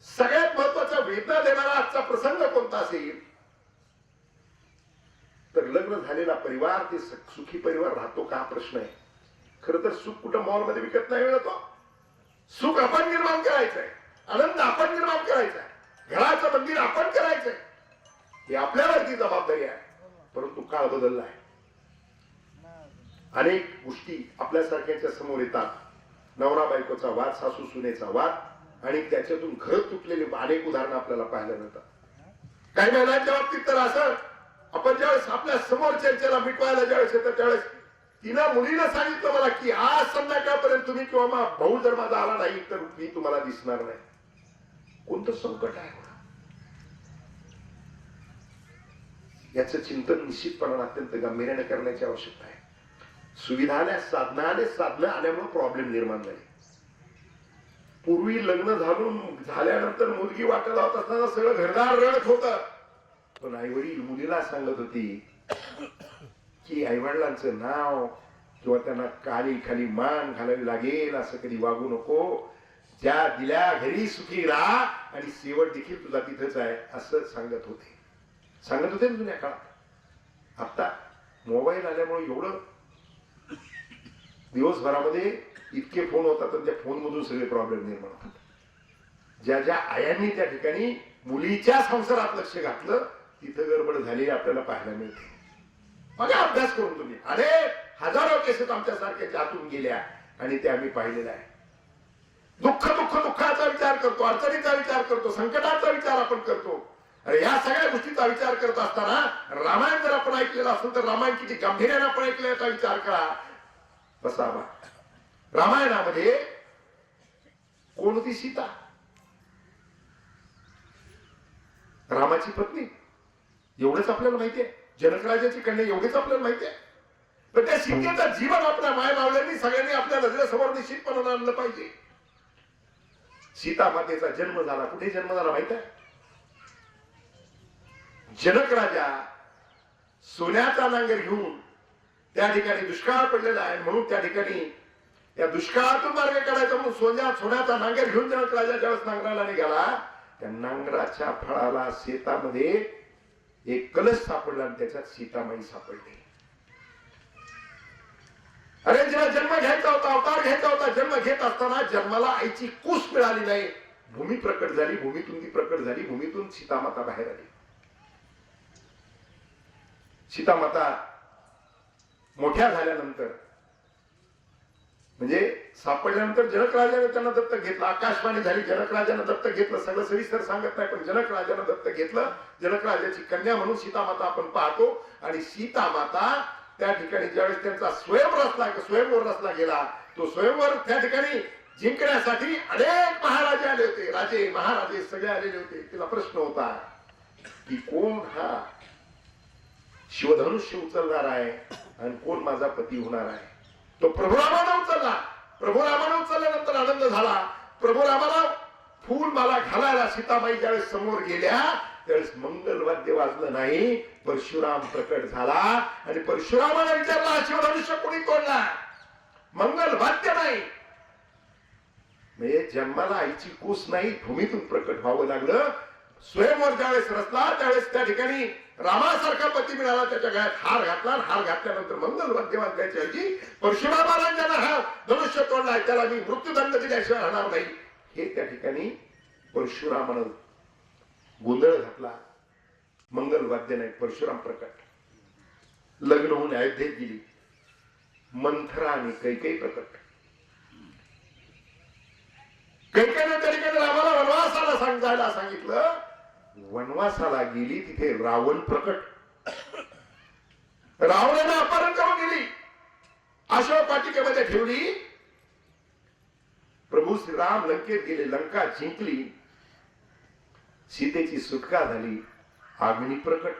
सगळ्यात महत्वाचा वेदना देणारा आजचा प्रसंग कोणता असेल तर लग्न झालेला परिवार ते सुखी परिवार राहतो का हा प्रश्न आहे. खरं तर सुख कुठं मॉलमध्ये विकत नाही मिळतो. सुख आपण निर्माण करायचंय, आनंद आपण निर्माण करायचा, घराचं मंदिर आपण करायचंय, ही आपल्यावरती जबाबदारी आहे. परंतु काळ बदलला आहे. अनेक गोष्टी आपल्यासारख्यांच्या समोर येतात. नवरा बायकोचा वाद, सासू सुनेचा वाद आणि त्याच्यातून घर तुटलेली अनेक उदाहरणं आपल्याला पाहायला मिळतात. काही महिलांच्या बाबतीत तर असं, आपण ज्यावेळेस आपल्या समोर चर्चेला मिटवायला ज्यावेळेस येतं त्यावेळेस तिनं मुलीनं सांगितलं मला की आज संध्याकाळपर्यंत तुम्ही किंवा भाऊ जर माझा आला नाही तर मी तुम्हाला दिसणार नाही. कोणतं संकट आहे याचं चिंतन निश्चितपणाने अत्यंत गांभीर्याने करण्याची आवश्यकता आहे. सुविधा आल्या, साधनं आल्यामुळे प्रॉब्लेम निर्माण झाले. पूर्वी लग्न झाल्यानंतर मुलगी वाटायला होत असताना सगळं घरदार रडत होत, पण आईवडील मुलीला सांगत होती की आईवडिलांचं नाव किंवा त्यांना खाली मान घालावी लागेल असं कधी वागू नको. ज्या दिल्या घरी सुखी राहा आणि शेवट देखील तुझा तिथंच आहे असं सांगत होते ना जुन्या काळात. आता मोबाईल आल्यामुळे एवढं दिवसभरामध्ये इतके फोन होतात आणि त्या फोन मधून सगळे प्रॉब्लेम निर्माण होतात. ज्या ज्या आयांनी त्या ठिकाणी मुलीच्या संसारात लक्ष घातलं तिथं गडबड झाली आपल्याला पाहायला मिळते. बघा अभ्यास करून तुम्ही, अनेक हजारो केसेस आमच्या सारख्याच्या हातून गेल्या आणि ते आम्ही पाहिलेलं आहे. दुःखाचा विचार करतो, अडचणीचा विचार करतो, संकटाचा विचार आपण करतो. अरे या सगळ्या गोष्टीचा विचार करत असताना रामायण जर आपण ऐकलेलं असेल तर रामायण किती गांभीर्याने आपण ऐकलं याचा विचार करा. बसावा. रामायणामध्ये कोणती सीता? रामाची पत्नी. एवढंच आपल्याला माहितीये. जनकराजाची कन्या एवढीच आपल्याला माहितीये. पण त्या सीतेचं जीवन आपल्या माय मावल्यांनी सगळ्यांनी आपल्या नजरेसमोर निश्चितपणे आणलं पाहिजे. सीता मातेचा जन्म झाला, कुठे जन्म झाला माहित आहे? जनक राजा सोन्याचा नांगर घेऊन त्या ठिकाणी दुष्काळ पडलेला आहे म्हणून त्या ठिकाणी त्या दुष्काळातून मार्ग काढायचा म्हणून सोन्याचा नांगर घेऊन जनक राजा ज्यावेळेस नांगराला निघाला त्या नांगराच्या फळाला शेतामध्ये एक कलश सापडला आणि त्याच्यात सीतामाई सापडली. अरे जेव्हा जन्म घ्यायचा होता, अवतार घ्यायचा होता, जन्म घेत असताना जन्माला आईची कूस मिळाली नाही. भूमी प्रकट झाली, भूमीतून ती प्रकट झाली, भूमीतून सीतामाता बाहेर आली. सीतामाता मोठ्या झाल्यानंतर म्हणजे सापडल्यानंतर जनक राजाने त्यांना दत्तक घेतलं. आकाशवाणी झाली, जनक राजाने दत्तक घेतलं. सगळं सविस्तर सांगत नाही पण जनक राजाने दत्तक घेतलं. जनक राजाची कन्या म्हणून सीतामाता आपण पाहतो. आणि सीतामाता त्या ठिकाणी ज्यावेळेस त्यांचा स्वयंवर रचला गेला, तो स्वयंवर त्या ठिकाणी जिंकण्यासाठी अनेक महाराजे आले होते, राजे महाराजे सगळे आलेले होते. तिला प्रश्न होता की कोण हा शिवधनुष्य उचलणार आहे आणि कोण माझा पती होणार आहे. तो प्रभू रामाने उचलला. प्रभू रामाने उचलल्यानंतर आनंद झाला. प्रभू रामाला फूल माला घालायला सीतामाई ज्यावेळेस समोर गेल्या त्यावेळेस मंगलवाद्य वाजलं नाही. परशुराम प्रकट झाला आणि परशुरामाने विचारला शिवधनुष्य कोणी तोडला? मंगलवाद्य नाही. म्हणजे जन्माला आईची कूस नाही, भूमीतून प्रकट व्हावं लागलं. स्वयंवर ज्यावेळेस रचला त्यावेळेस त्या ठिकाणी रामासारखा पती मिळाला. त्याच्या गळ्यात हार घातला. हार घातल्यानंतर मंगलवाद्य वाजल्याची ऐवजी परशुरामाला ज्याला हा धनुष्य तोडलाय त्याला मी मृत्यूदंड दिल्याशिवाय राहणार नाही हे त्या ठिकाणी परशुरामानं गोंधळ घातला. मंगल वाद्य नाही, परशुराम प्रकट. लग्न होऊन अयोध्येत गेली. मंथरा आणि कैकेयी प्रकट. कैकेयीने तरीकडे रामाला वनवासाला जायला सांगितलं. वनवासाला गेली, तिथे रावण प्रकट. रावणाने अपहरण करून गेली, अशोक वाटिकेमध्ये ठेवली. प्रभू श्रीराम लंकेत गेले, लंका जिंकली, सीतेची सुटका झाली. अग्नी प्रकट.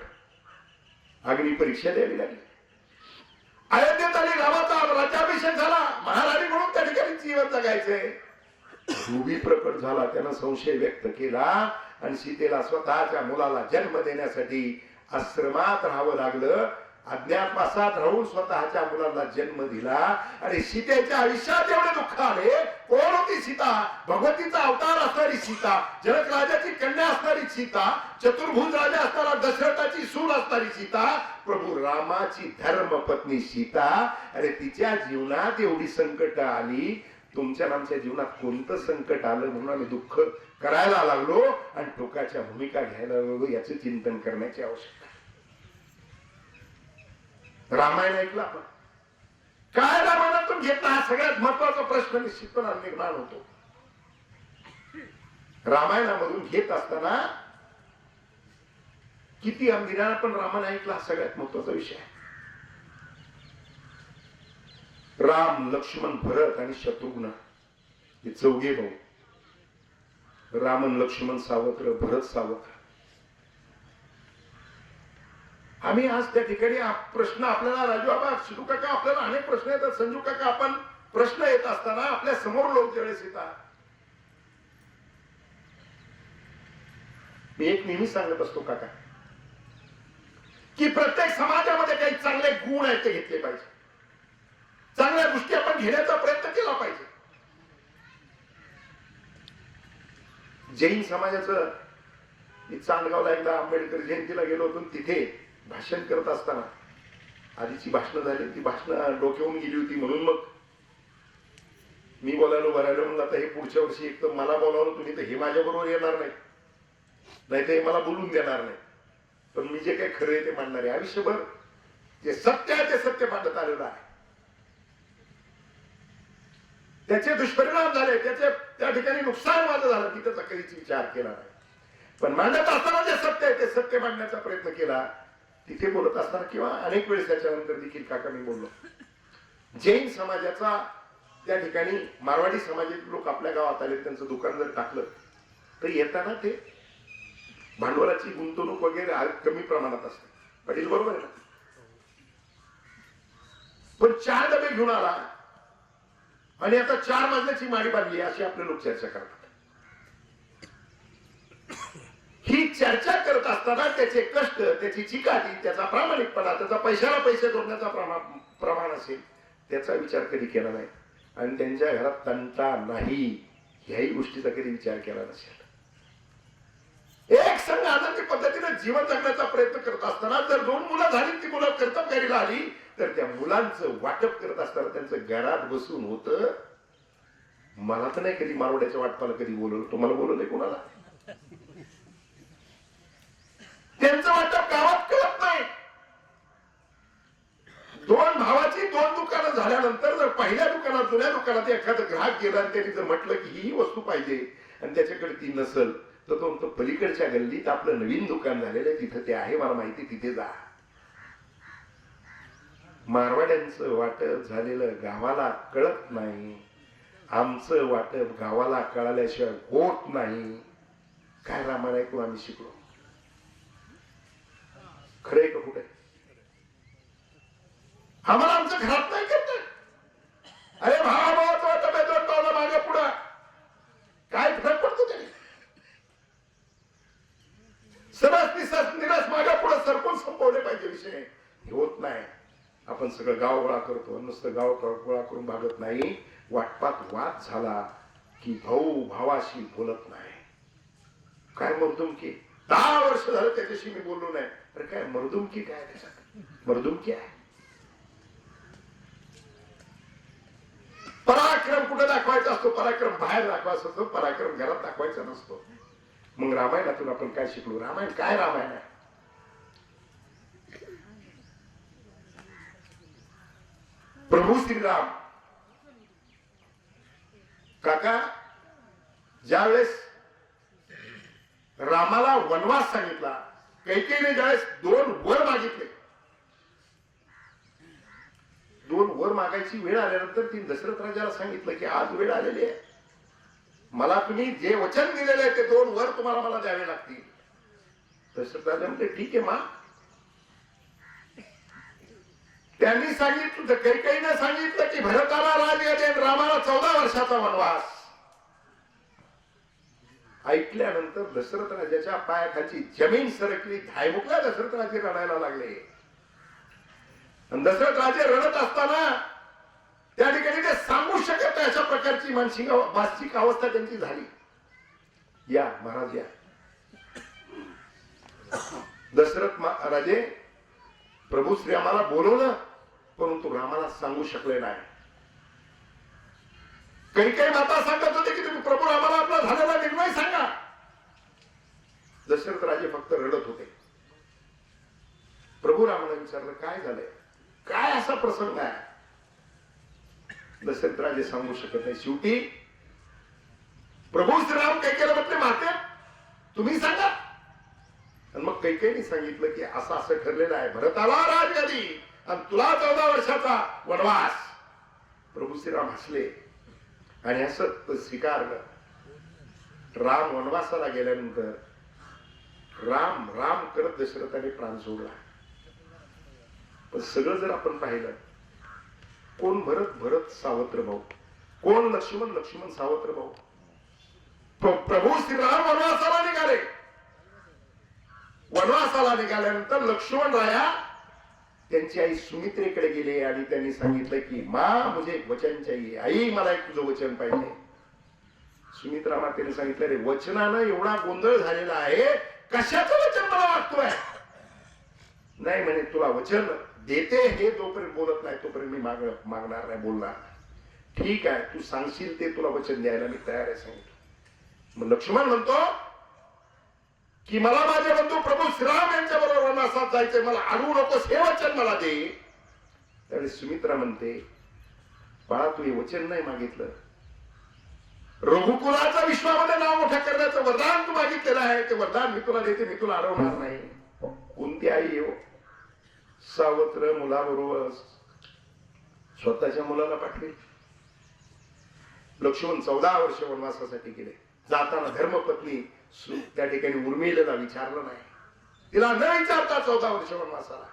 अग्नी परीक्षा द्यावी लागली. अयोध्येत आली, रामाचा राज्याभिषेक झाला, महाराणी म्हणून त्या ठिकाणी जीवन जगायचंय. भूमी प्रकट झाला. त्यानं संशय व्यक्त केला आणि सीतेला स्वतःच्या मुलाला जन्म देण्यासाठी आश्रमात राहावं लागलं. अज्ञातवासात राहून स्वतःच्या मुलाला जन्म दिला. आणि सीतेच्या आयुष्यात एवढे दुःख आले. कोण होती सीता? भगवतीचा अवतार असणारी सीता, जनक राजाची कन्या असणारी सीता, चतुर्भुज राजा असणारा दशरथाची सून असणारी सीता, प्रभू रामाची धर्मपत्नी सीता. अरे तिच्या जीवनात एवढी संकट आली. तुमच्या आमच्या जीवनात कोणतं संकट आलं म्हणून आम्ही दुःख करायला लागलो आणि टोकाच्या भूमिका घ्यायला लागलो. याचे चिंतन करण्याची आवश्यकता. रामायण ऐकलं आपण, काय रामायणातून घेतला? हा सगळ्यात महत्वाचा प्रश्न निश्चितपणे निर्माण होतो. रामायणामधून घेत असताना किती अंबिरानं पण रामायण ऐकला, हा सगळ्यात महत्वाचा विषय आहे. राम, लक्ष्मण, भरत आणि शत्रुघ्न हे चौघे भाऊ. रामन लक्ष्मण सावत्र, भरत सावत्र. आम्ही आज त्या ठिकाणी प्रश्न आपल्याला, राजू बाबा, शिदू काका, आपल्याला अनेक प्रश्न येतात. संजू काका, आपण प्रश्न येत असताना आपल्या समोर लोक ज्यावेळेस येतात, मी एक नेहमी सांगत असतो काका, की प्रत्येक समाजामध्ये काही चांगले गुण आहेत ते घेतले पाहिजे. चांगल्या गोष्टी आपण घेण्याचा प्रयत्न केला पाहिजे. जैन समाजाचं, मी चांदगावला एकदा आंबेडकर जयंतीला गेलो होतो. तिथे भाषण करत असताना आधीची भाषणं झाली, ती भाषणं डोक्यावरून गेली होती. म्हणून मग मी बोलायला म्हणलं, आता हे पुढच्या वर्षी एक तर मला बोलावलं तुम्ही, तर हे माझ्या बरोबर येणार नाही, नाही तर हे मला बोलून देणार नाही. पण मी जे काही खरं आहे ते मांडणार आहे. आयुष्यभर जे सत्य आहे ते सत्य मांडत आलेलं आहे. त्याचे दुष्परिणाम झाले, त्याचे त्या ठिकाणी नुकसान माझं झालं, की त्याचा कधीच विचार केला नाही. पण मांडत असताना जे सत्य आहे ते सत्य मांडण्याचा प्रयत्न केला. तिथे बोलत असताना किंवा अनेक वेळेस त्याच्यानंतर देखील काका मी बोललो, जैन समाजाचा त्या ठिकाणी मारवाडी समाजाचे लोक आपल्या गावात आले, त्यांचं दुकान जर टाकलं तर येताना ते भांडवलाची गुंतवणूक वगैरे कमी प्रमाणात असते. पाटील बरोबर आहे ना? पण 4 डबे घेऊन आला आणि आता 4 मजल्याची माडी बांधली, अशी आपले लोक चर्चा करतात. ही चर्चा करत असताना त्याचे कष्ट, त्याची चिकाटी, त्याचा प्रामाणिकपणा, त्याचा पैशाला पैसे जोडण्याचा प्रमाण असेल, त्याचा विचार कधी केला नाही. आणि त्यांच्या घरात तंटा नाही, ह्याही गोष्टीचा कधी विचार केला नसेल. एक संघ आनंदी पद्धतीने जीवन जगण्याचा प्रयत्न करत असताना जर 2 मुलं झाली, ती मुलं कर्तव्यकारीला आली, तर त्या मुलांचं वाटप करत असताना त्यांचं घरात बसून होतं. मला तर नाही कधी मारवाड्याच्या वाटपाला कधी बोलवलं. तुम्हाला बोलवलंय कोणाला? त्यांचं वाटप गावात कळत नाही. 2 भावाची 2 दुकानं झाल्यानंतर जर पहिल्या दुकानात, जुन्या दुकानात एखादं ग्राहक गेला आणि त्यांनी जर म्हटलं की ही वस्तू पाहिजे आणि त्याच्याकडे ती नसल, तर तो म्हणतो पलीकडच्या गल्लीत आपलं नवीन दुकान झालेलं आहे, तिथं ते आहे, मला माहिती, तिथे जा. मारवाड्यांचं वाटप झालेलं गावाला कळत नाही. आमचं वाटप गावाला कळाल्याशिवाय होत नाही. काय रामायण ऐकून आम्ही शिकलो? खरंय का कुठे? आम्हाला आमचं घरात नाही करत. अरे भावाभावाचं वाटप आहे, 2 पावलं मागे पुढं, काय फरक पडतो त्याने? सरस निरस मागे पुढे सरकून संपवले पाहिजे विषय. होत नाही. आपण सगळं गाव गोळा करतो, नुसतं गाव गोळा करून भागत नाही. वाटपात वाद झाला की भाऊ भावाशी बोलत नाही. काय मर्दुमकी? 10 वर्ष झालं त्याच्याशी मी बोललो नाही. अरे काय मर्दुमकी? काय त्याच्यात मर्दुमकी आहे? पराक्रम कुठे दाखवायचा असतो? पराक्रम बाहेर दाखवायचा असतो, पराक्रम घरात दाखवायचा नसतो. मग रामायणातून आपण काय शिकलो? रामायण काय? रामायण आहे प्रभू श्रीराम काका ज्यावेळेस रामाला वनवास सांगितला, कैकेयीने ज्यावेळेस 2 वर मागितले, 2 वर मागायची वेळ आल्यानंतर ती दशरथ राजाला सांगितलं की आज वेळ आलेली आहे, मला तुम्ही जे वचन दिलेले आहे ते 2 वर तुम्हाला मला द्यावे लागतील. दशरथ राजा म्हणते ठीक आहे मा. त्यांनी सांगितलं, कैकेयीने सांगितलं की भरताला राजगादी, रामाला 14 वर्षाचा वनवास. ऐकल्यानंतर दशरथ राजाच्या पायाखालची जमीन सरकली, धायमुखला दशरथ राजे रडायला लागले. दशरथ राजे रडत असताना त्या ठिकाणी ते सांगू शकत नाही अशा प्रकारची मानसिक अवस्था त्यांची झाली. या महाराज या. दशरथ राजे प्रभू श्रीरामाला बोलवलं, परंतु रामाला सांगू शकले नाही. कैकेयी माता सांगत होते की तुम्ही प्रभू रामाला आपला झालेला निर्णय सांगा. दशरथ राजे फक्त रडत होते. प्रभू रामाला विचारलं काय झालंय, काय असा प्रसंग आहे. दशरथ राजे सांगू शकत नाही. शेवटी प्रभू श्रीराम कैकेयीला म्हटले माते तुम्ही सांगा. आणि मग कैकेयीने सांगितलं की असं असं ठरलेलं आहे, भरताला राजगादी आणि तुला 14 वर्षाचा वनवास. प्रभू श्रीराम हसले आणि असं स्वीकारलं. राम वनवासाला गेल्यानंतर राम राम करत दशरथाने प्राण सोडला. पण सगळं जर आपण पाहिलं, कोण भरत भरत सावत्र भाऊ, कोण लक्ष्मण लक्ष्मण सावत्र भाऊ. प्रभू श्रीराम वनवासाला निघाले. वनवासाला निघाल्यानंतर लक्ष्मण राया त्यांची आई सुमित्रेकडे गेले आणि त्यांनी सांगितलं की मां मुझे एक वचन चाहिए, आई मला एक तुझं वचन पाहिजे. सुमित्रा मातेने सांगितलं रे वचनानं एवढा गोंधळ झालेला आहे, कशाचं वचन मला वाटतोय. नाही म्हणे तुला वचन देते, हे जोपर्यंत बोलत नाही तोपर्यंत मी मागणार नाही, बोलणार. ठीक आहे तू सांगशील ते तुला वचन द्यायला मी तयार आहे सांगितलं. मग लक्ष्मण म्हणतो की मला माझे बंधू प्रभू श्रीराम यांच्या बरोबर वनवासात जायचंय, मला अडवू नकोस, हे वचन मला दे. त्यावेळेस सुमित्रा म्हणते बाळा तू हे वचन नाही मागितलं, रघुकुलाचा विश्वामध्ये नाव मोठं करण्याचं वरदान तू मागितलेलं आहे, ते वरदान मी तुला देते, मी तुला अडवणार नाही. कोणती आई येऊ सावत्र मुलाबरोबर स्वतःच्या मुलाला पाठवे. लक्ष्मण 14 वर्ष वनवासासाठी गेले. जाताना धर्मपत्नी त्या ठिकाणी उर्मिलेला विचारलं नाही, तिला न विचारता 14 वर्ष वनवासाला.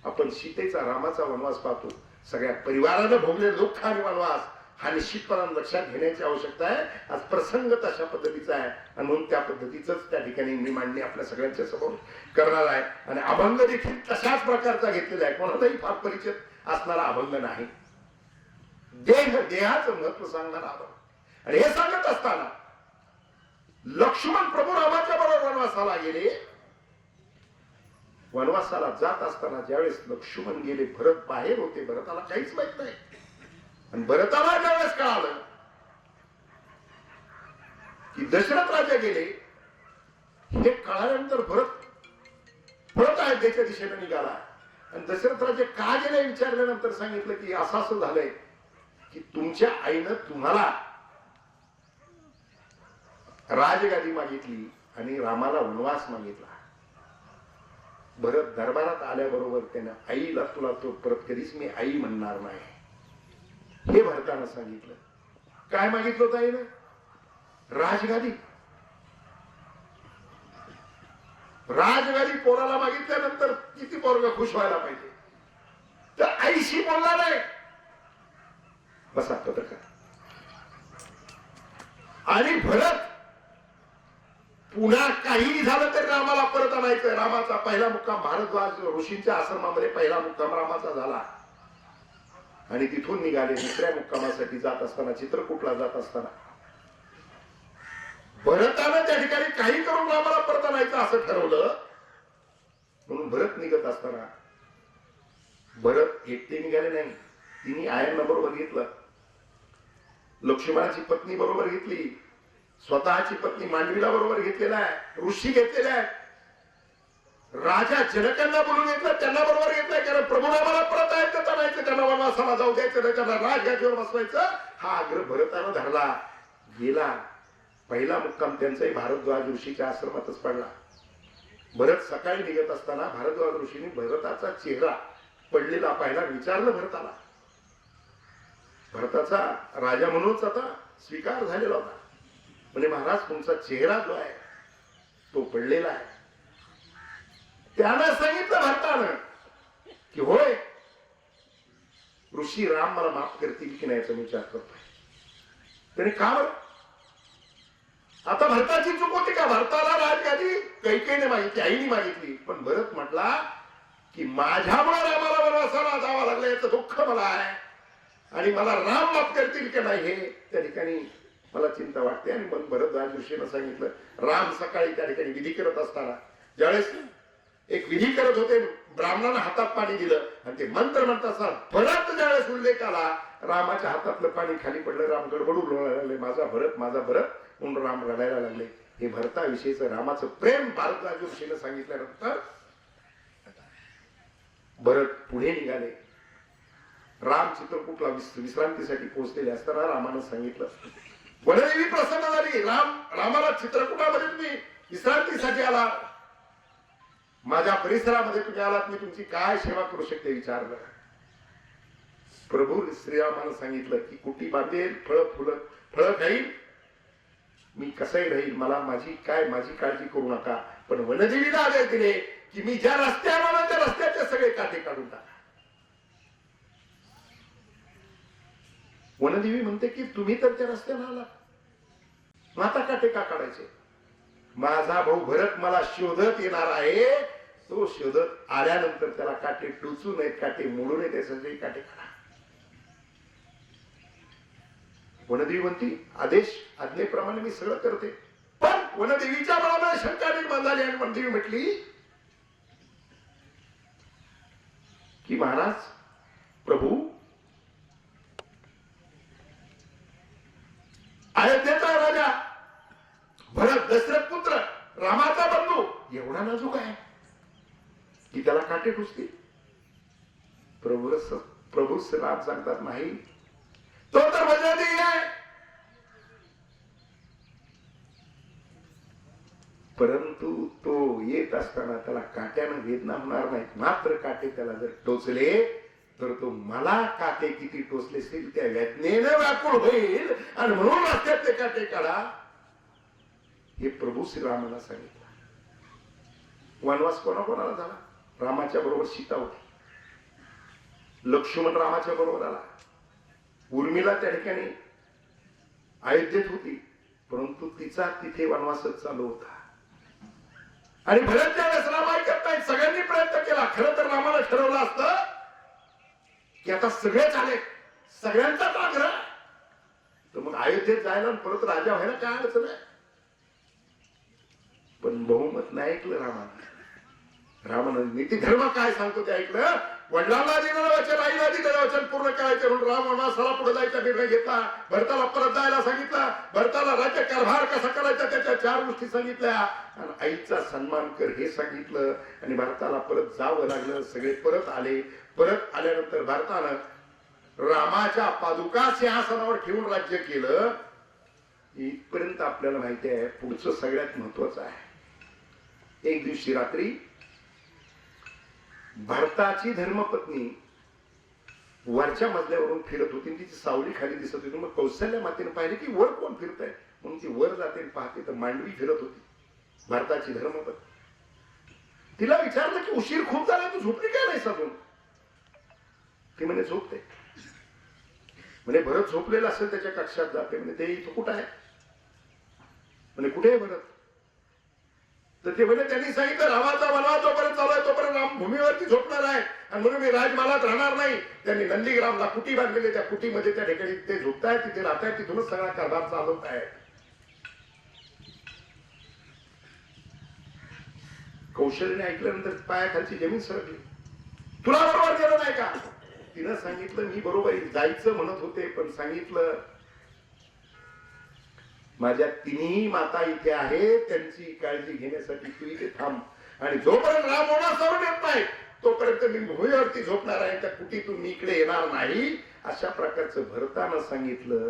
आपण सीतेचा रामाचा वनवास पाहतो, सगळ्या परिवारानं भोगलेले दुःख आणि वनवास हा निश्चितपणाने लक्षात घेण्याची आवश्यकता आहे. आज प्रसंग तशा पद्धतीचा आहे आणि म्हणून त्या पद्धतीच त्या ठिकाणी मी मांडणी आपल्या सगळ्यांच्या समोर करणार आहे. आणि अभंग देखील तशाच प्रकारचा घेतलेला आहे, कोणालाही फार परिचित असणारा अभंग नाही. देहाचं महत्व सांगणारा अभंग. आणि हे सांगत असताना लक्ष्मण प्रभू रामाच्या बरोबर वनवासाला गेले. वनवासाला जात असताना ज्यावेळेस लक्ष्मण गेले, भरत बाहेर होते, भरताला काहीच माहित नाही. आणि भरताला ज्यावेळेस कळालं की दशरथ राजा गेले, हे कळाल्यानंतर भरत आहे त्याच्या दिशेने निघाला. आणि दशरथ राजे का गेले विचारल्यानंतर सांगितलं की असं असं झालंय की तुमच्या आईनं तुम्हाला राजगादी मागितली आणि रामाला वनवास मागितला. भरत दरबारात आल्याबरोबर त्यानं आईला तुला तो परत कधीच मी आई म्हणणार नाही हे भरताना सांगितलं. काय मागितलं होतं आईनं? राजगादी. राजगादी पोराला मागितल्यानंतर किती पोरगा खुश व्हायला पाहिजे. तर आईशी बोलला नाही. बसा पत्रकार. आणि भरत पुन्हा काही झालं तरी रामाला परत आणायचं. रामाचा पहिला मुक्काम भारद्वाज ऋषींच्या आश्रमामध्ये पहिला मुक्काम रामाचा झाला. आणि तिथून निघाले दुसऱ्या मुक्कामासाठी जात असताना, चित्रकूटला जात असताना भरतानं त्या ठिकाणी काही करून रामाला परत आणायचं असं ठरवलं. म्हणून भरत निघत असताना भरत एकटे निघाले नाही, तिने आयांना बरोबर घेतलं, लक्ष्मणाची पत्नी बरोबर घेतली, स्वतःची पत्नी मांडवीला बरोबर घेतलेला आहे, ऋषी घेतलेला आहे. राजा जनकांना बोलून येतलं, त्यांना बरोबर येत नाही, कारण प्रभूला मला परत ऐकता नाही, त्यांना वनवासाला जाऊ द्यायचं नाही, त्यांना राजगादीवर बसवायचं, हा आग्रह भरतानं धरला. गेला. पहिला मुक्काम त्यांचाही भारद्वाज ऋषीच्या आश्रमातच पडला. भरत सकाळी निघत असताना भारद्वाज ऋषीने भरताचा चेहरा पडलेला पाहिला. विचारलं भरताला. भरताचा राजा म्हणूनच आता स्वीकार झालेला होता. म्हणजे महाराज तुमचा चेहरा जो आहे तो पडलेला आहे. त्यानं सांगितलं भरतानं की होय ऋषी राम मला माफ करतील की नाही याचा विचार करतोय. त्याने का बरं? आता भरताची चूक होती का? भरताला राजगादी कैकेयीने मागितली, आईने मागितली, पण भरत म्हटला की माझ्यामुळे रामाला वनवासाला जावं लागलं याचं दुःख मला आहे आणि मला राम माफ करतील की नाही हे त्या ठिकाणी मला चिंता वाटते. आणि मग भरद्वाज ऋषीनं सांगितलं. राम सकाळी त्या ठिकाणी विधी करत असताना ज्यावेळेस एक विधी करत होते, ब्राह्मणानं हातात पाणी दिलं आणि ते मंत्र म्हणत असताना परत ज्यावेळेस उल्लेख आला, रामाच्या हातातलं पाणी खाली पडलं. राम गडबडून रडायला लागले, माझा भरत माझा भरत म्हणून राम रडायला लागले. हे भरताविषयीचं रामाचं प्रेम भारद्वाज ऋषीनं सांगितल्यानंतर भरत पुढे निघाले. राम चित्रकूटला विश्रांतीसाठी पोहोचलेले असताना रामानं सांगितलं. वनदेवी प्रसन्न झाली. रामाला चित्रकूटामध्ये तुम्ही विश्रांतीसाठी आला, माझ्या परिसरामध्ये तुम्ही आलात, मी तुमची काय सेवा करू शकते विचारलं. प्रभू श्रीरामानं सांगितलं की कुटी बांधेल, फळ खाईल, मी कसंही राहील, मला माझी काळजी करू नका, पण वनदेवीला आदेश दिले की मी ज्या रस्त्यावर त्या रस्त्याचे सगळे काटे काढून टाका. वनदेवी म्हणते की तुम्ही तर त्या रस्त्याने आला, माता काटे का काढायचे? माझा भाऊ भरत मला शोधत येणार आहे, तो शोधत आल्यानंतर त्याला काटे टोचू नयेत, काटे मोडू नयेत, त्यासाठी काटे काढा. वनदेवी म्हणती आदेश आज्ञेप्रमाणे मी सगळं करते. पण वनदेवीच्या मनामध्ये शंका निर्माण झाली आणि वनदेवी म्हटली की महाराज प्रभू, अयोध्येचा राजा भरत दशरथ पुत्र रामाचा बंधू एवढा नाजूक आहे की त्याला काटे टोचतील. प्रभू राम सांगतात नाही, तो तर वज्रदेवी आहे, परंतु तो येत असताना त्याला काट्यानं वेदना होणार नाही, मात्र काटे त्याला जर टोचले तर तो मला काटे किती टोचले असतील त्या वेदनेनं व्याकुळ होईल आणि म्हणून रस्त्यात ते काटे काढा, हे प्रभू श्रीरामाला सांगितलं. वनवास कोणाकोणाला झाला? रामाच्या बरोबर सीता होती, लक्ष्मण रामाच्या बरोबर आला, उर्मिला त्या ठिकाणी अयोध्येत होती, परंतु तिचा तिथे वनवासच चालू होता. आणि भरत त्यावेळेस राम ऐकत नाही, सगळ्यांनी प्रयत्न केला. खरं तर रामाला ठरवलं असतं की आता सगळेच आले, सगळ्यांचाच आग्रह, तर मग अयोध्येत जायला परत राजा व्हायला काय अडचण आहे? पण बहुमत नाही ऐकलं रामानं. रामानं नीती धर्म काय सांगतो ते ऐकलं. वडिलांना दिलेलं वचन, आईला दिलेलं वचन पूर्ण करायचं म्हणून राम वनवासाला पुढे जायचा निर्णय घेतला. भरताला परत जायला सांगितलं. भरताला राज्य कारभार कसा करायचा त्याच्या 4 गोष्टी सांगितल्या आणि आईचा सन्मान कर हे सांगितलं आणि भरताला परत जावं लागलं. सगळे परत आले. परत आल्यानंतर भरतानं रामाच्या पादुका सिंहासनावर ठेवून राज्य केलं. इथपर्यंत आपल्याला माहिती आहे. पुढचं सगळ्यात महत्वाचं आहे. एक दिवशी रात्री भरताची धर्मपत्नी वरच्या मजल्यावरून फिरत होती, तिची सावली खाली दिसत होती. मग कौशल्या मातेने पाहिले की वर कोण फिरतंय म्हणून ती वर जाते, पाहते तर मांडवी फिरत होती, भरताची धर्मपत्नी. तिला विचारलं की उशीर खूप झाला, तू झोपली काय नाही अजून? ती म्हणे झोपते. म्हणे भरत झोपलेला असेल त्याच्या कक्षात जाते. म्हणे ते इथं कुठं आहे? म्हणे कुठे आहे भरत? तर ते म्हणे त्यांनी सांगितलं रामाचा वनवास जोपर्यंत चालू आहे तोपर्यंत राम भूमीवरती झोपणार आहे आणि म्हणून मी राजमालात राहणार नाही. त्यांनी नंदीग्रामला कुटी बांधलेली, त्या कुटीमध्ये त्या ठिकाणी ते झोपतायत, तिथे राहतायत, तिथूनच सगळा कारभार चालवत आहे. कौशल्याने ऐकल्यानंतर पायाखालची जमीन सरकली. तुला बरोबर गेलं नाही का? तिनं सांगितलं मी बरोबर जायचं म्हणत होते, पण सांगितलं माझ्या 3ही माता इथे आहे, त्यांची काळजी घेण्यासाठी तू इथे थांब. आणि जोपर्यंत राम वनवासावर येत नाही तोपर्यंत मी भूमीवरती झोपणार आहे, त्या कुटीतून मी इकडे येणार नाही, अशा प्रकारचं भरतानं सांगितलं.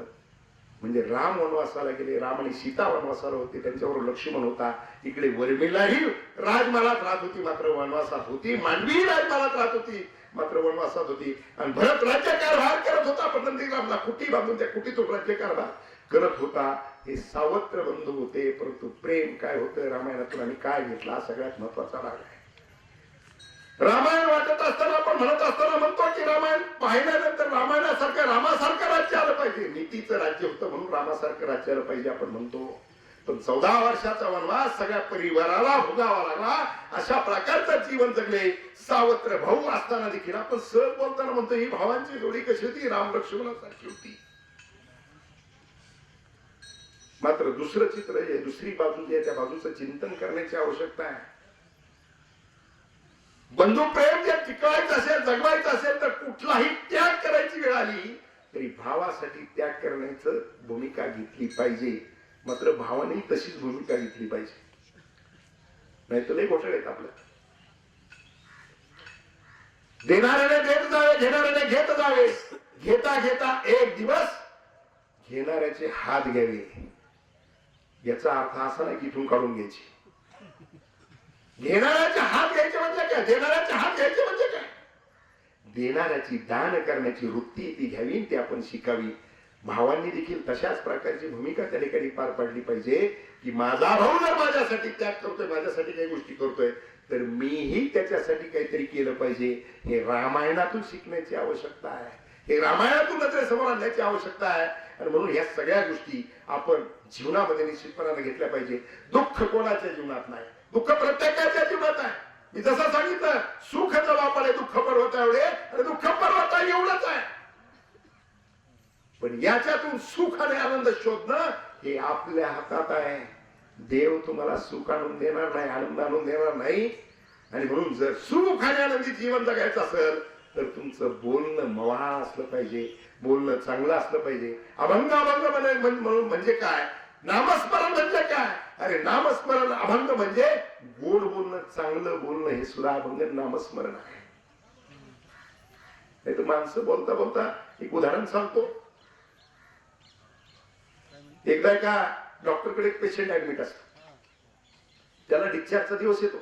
म्हणजे राम वनवासाला गेले, राम आणि सीता वनवासाला होते, त्यांच्यावर लक्ष्मण होता. इकडे वर्मिलाही राजमहालात राहत होती मात्र वनवासात होती, मांडवी राजमहालात राहत होती मात्र वनवासात होती. आणि भरत राज्यकारभार करत होता, पण नंदीग्रामला कुटी बांधून त्या कुटीतून राज्यकारभार करत होता. हे सावत्र बंधू होते, परंतु प्रेम काय होतं रामायणातून आणि काय घेतला हा सगळ्यात महत्वाचा भाग आहे. रामायण वाटत असताना आपण म्हणत असताना म्हणतो की रामायण पाहिल्यानंतर रामासारखं राज्य आलं पाहिजे, नीतीचं राज्य होतं म्हणून रामासारखं राज्य आलं पाहिजे आपण म्हणतो. पण 14 वर्षाचा वनवास सगळ्या परिवाराला भोगावा लागला. अशा प्रकारचं जीवन जगले सावत्र भाऊ असताना देखील आपण सहज बोलताना म्हणतो ही भावांची जोडी कशी होती, राम लक्ष्मणासारखी होती. मात्र दुसरं चित्र आहे, दुसरी बाजू जी आहे त्या बाजूचं चिंतन करण्याची आवश्यकता आहे. बंधू प्रेम जे टिकवायचं असेल, जगवायचं असेल तर कुठलाही त्याग करायची वेळ आली तरी भावासाठी त्याग करण्याचं भूमिका घेतली पाहिजे. मात्र भावाने तशीच भूमिका घेतली पाहिजे, नाही तर लय घोटाळे आहेत आपलं. देणाऱ्याने देत जावे, घेणाऱ्याने घेत जावे, घेता घेता एक दिवस घेणाऱ्याचे हात घ्यावे. याचा अर्थ असा नाही की इथून काढून घ्यायची. घेणाऱ्याचे हात घ्यायचे म्हणजे काय, देणाऱ्याचे हात घ्यायचे म्हणजे काय, देणाऱ्याची दान करण्याची वृत्ती ती घ्यावी, ती आपण शिकावी. भावांनी देखील तशाच प्रकारची भूमिका त्या ठिकाणी पार पाडली पाहिजे की माझा भाऊ जर माझ्यासाठी त्याग करतोय, माझ्यासाठी काही गोष्टी करतोय तर मीही त्याच्यासाठी काहीतरी केलं पाहिजे. हे रामायणातून शिकण्याची आवश्यकता आहे, हे रामायणातून नजरेसमोर आणण्याची आवश्यकता आहे. आणि म्हणून ह्या सगळ्या गोष्टी आपण जीवनामध्ये निश्चितपणाने घेतल्या पाहिजे. दुःख कोणाच्या जीवनात नाही, दुःख प्रत्येकाच्या जीवनात आहे. मी जसं सांगितलं सुख जबाबडे दुःख पर्वत एवढे आणि दुःख पर्वत एवढंच आहे. पण याच्यातून सुख आणि आनंद शोधणं हे आपल्या हातात आहे. देव तुम्हाला सुख आणून देणार नाही, आनंद आणून देणार नाही. आणि म्हणून जर सुख आणि आनंदी जीवन जगायचं असेल तर तुमचं बोलणं मवाळ असलं पाहिजे, बोलणं चांगलं असलं पाहिजे. अभंग म्हणून म्हणजे काय, नामस्मरण म्हणजे काय, अरे नामस्मरण अभंग म्हणजे गोड बोलणं, चांगलं बोलणं, हे सुद्धा अभंग नामस्मरण आहे. नाही तर माणसं बोलता बोलता एक उदाहरण सांगतो. एकदा एका डॉक्टरकडे एक पेशंट ऍडमिट असतो, त्याला डिस्चार्जचा दिवस येतो.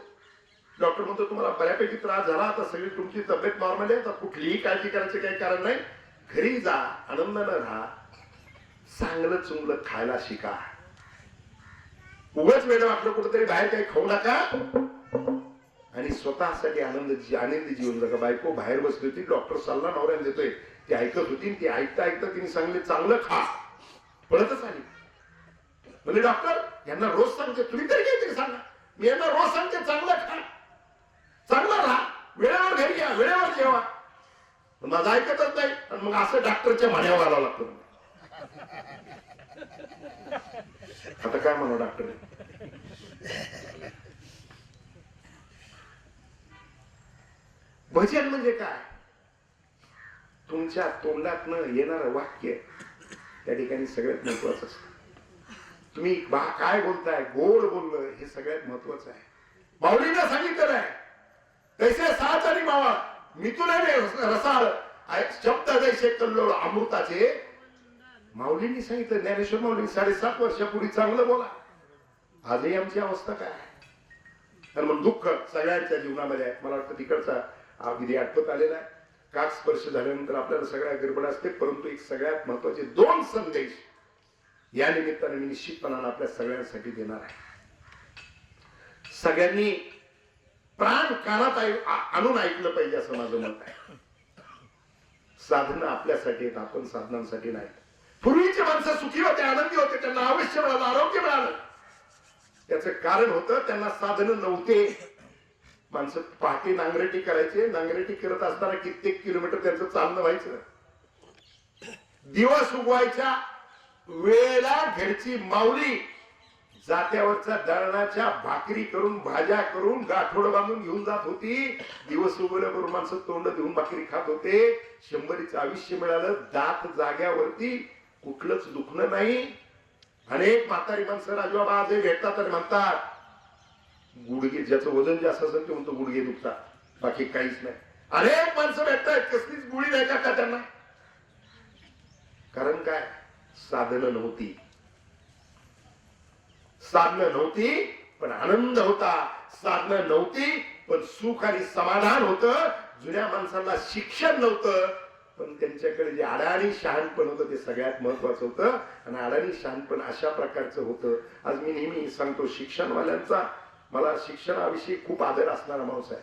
डॉक्टर म्हणतो तुम्हाला बऱ्यापैकी त्रास झाला, आता सगळी तुमची तब्येत नॉर्मल आहे, तर कुठलीही काळजी करायचं काही कारण नाही, घरी जा, आनंदानं राहा, चांगलं चुंगलं खायला शिका, उगाच वेळ वाटलं कुठेतरी बाहेर काही खाऊ नका आणि स्वतःसाठी आनंदी जीवन जगा. बायको बाहेर बसली होती, डॉक्टर सल्ला नवऱ्याला देतोय, ती ऐकत होती. ती ऐकता ऐकता तिने सांगले चांगलं खा, पळतच आली. म्हणजे डॉक्टर यांना रोज सांगते, तुम्ही तरी काहीतरी सांगा, मी यांना रोज सांगते चांगलं खा, चांगलं राहा, वेळेवर घरी या, वेळेवर जेवा, माझं ऐकतच नाही. आणि मग असं डॉक्टरच्या म्हण्यावर घालावं लागतं. आता काय म्हणू डॉक्टर, भजन म्हणजे काय, तुमच्या तोंडातनं येणारं वाक्य त्या ठिकाणी सगळ्यात महत्वाचं असतं. तुम्ही काय बोलताय, गोड बोलणं हे सगळ्यात महत्वाचं आहे. माऊलीने सांगितलेलं आहे, तैसे साच आणि मावा मिथुनाने रसाळ शब्द जैसे कल्लोळ अमृताचे. माऊलींनी सांगितलं, ज्ञानेश्वर माऊली 7.5 वर्षापूर्वी चांगलं बोला. आजही आमची अवस्था काय आहे. आणि मग दुःख सगळ्यांच्या जीवनामध्ये आहे. मला वाटतं तिकडचा विधी आठवत आलेला आहे. काक स्पर्श झाल्यानंतर आपल्याला सगळ्या गडबड असते, परंतु एक सगळ्यात महत्वाचे 2 संदेश या निमित्ताने मी निश्चितपणाने आपल्या सगळ्यांसाठी देणार आहे. सगळ्यांनी प्राण कानात आणून ऐकलं पाहिजे असं माझं मत आहे. साधनं आपल्यासाठी आहेत, आपण साधनांसाठी नाही. पूर्वीचे माणसं सुखी होते, आनंदी होते, त्यांना आयुष्य मिळालं, आरोग्य मिळालं. त्याचं कारण होतं त्यांना साधनं नव्हते. माणसं पहाटे नांगरटी करायचे, नांगरटी करत असताना कित्येक किलोमीटर त्यांचं चालणं व्हायचं. दिवस उगवायच्या वेळेला घरची माऊली जात्यावरच्या दळणाच्या भाकरी करून, भाज्या करून, गाठोड बांधून घेऊन जात होती. दिवस उगवल्याबरोबर माणसं तोंड देऊन भाकरी खात होते. 100चं आयुष्य मिळालं, दात जाग्यावरती, कुठलंच दुखणं नाही. अनेक म्हातारी माणसं राजूबाबा आजही भेटतात आणि म्हणतात, गुडघे ज्याचं वजन जास्त असेल ते म्हणतो गुडघे दुखतात, बाकी काहीच नाही. अनेक माणसं भेटतायत, कसलीच गुढी नाही का त्यांना. कारण काय, साधनं नव्हती. साधनं नव्हती पण आनंद होता. साधनं नव्हती पण सुख आणि समाधान होतं. जुन्या माणसांना शिक्षण नव्हतं पण त्यांच्याकडे जे अडाणी शहाणपण होतं ते सगळ्यात महत्वाचं होतं. आणि अडाणी शहाणपण अशा प्रकारचं होतं. आज मी नेहमी सांगतो, शिक्षणवाल्यांचा मला शिक्षणाविषयी खूप आदर असणारा माणूस आहे,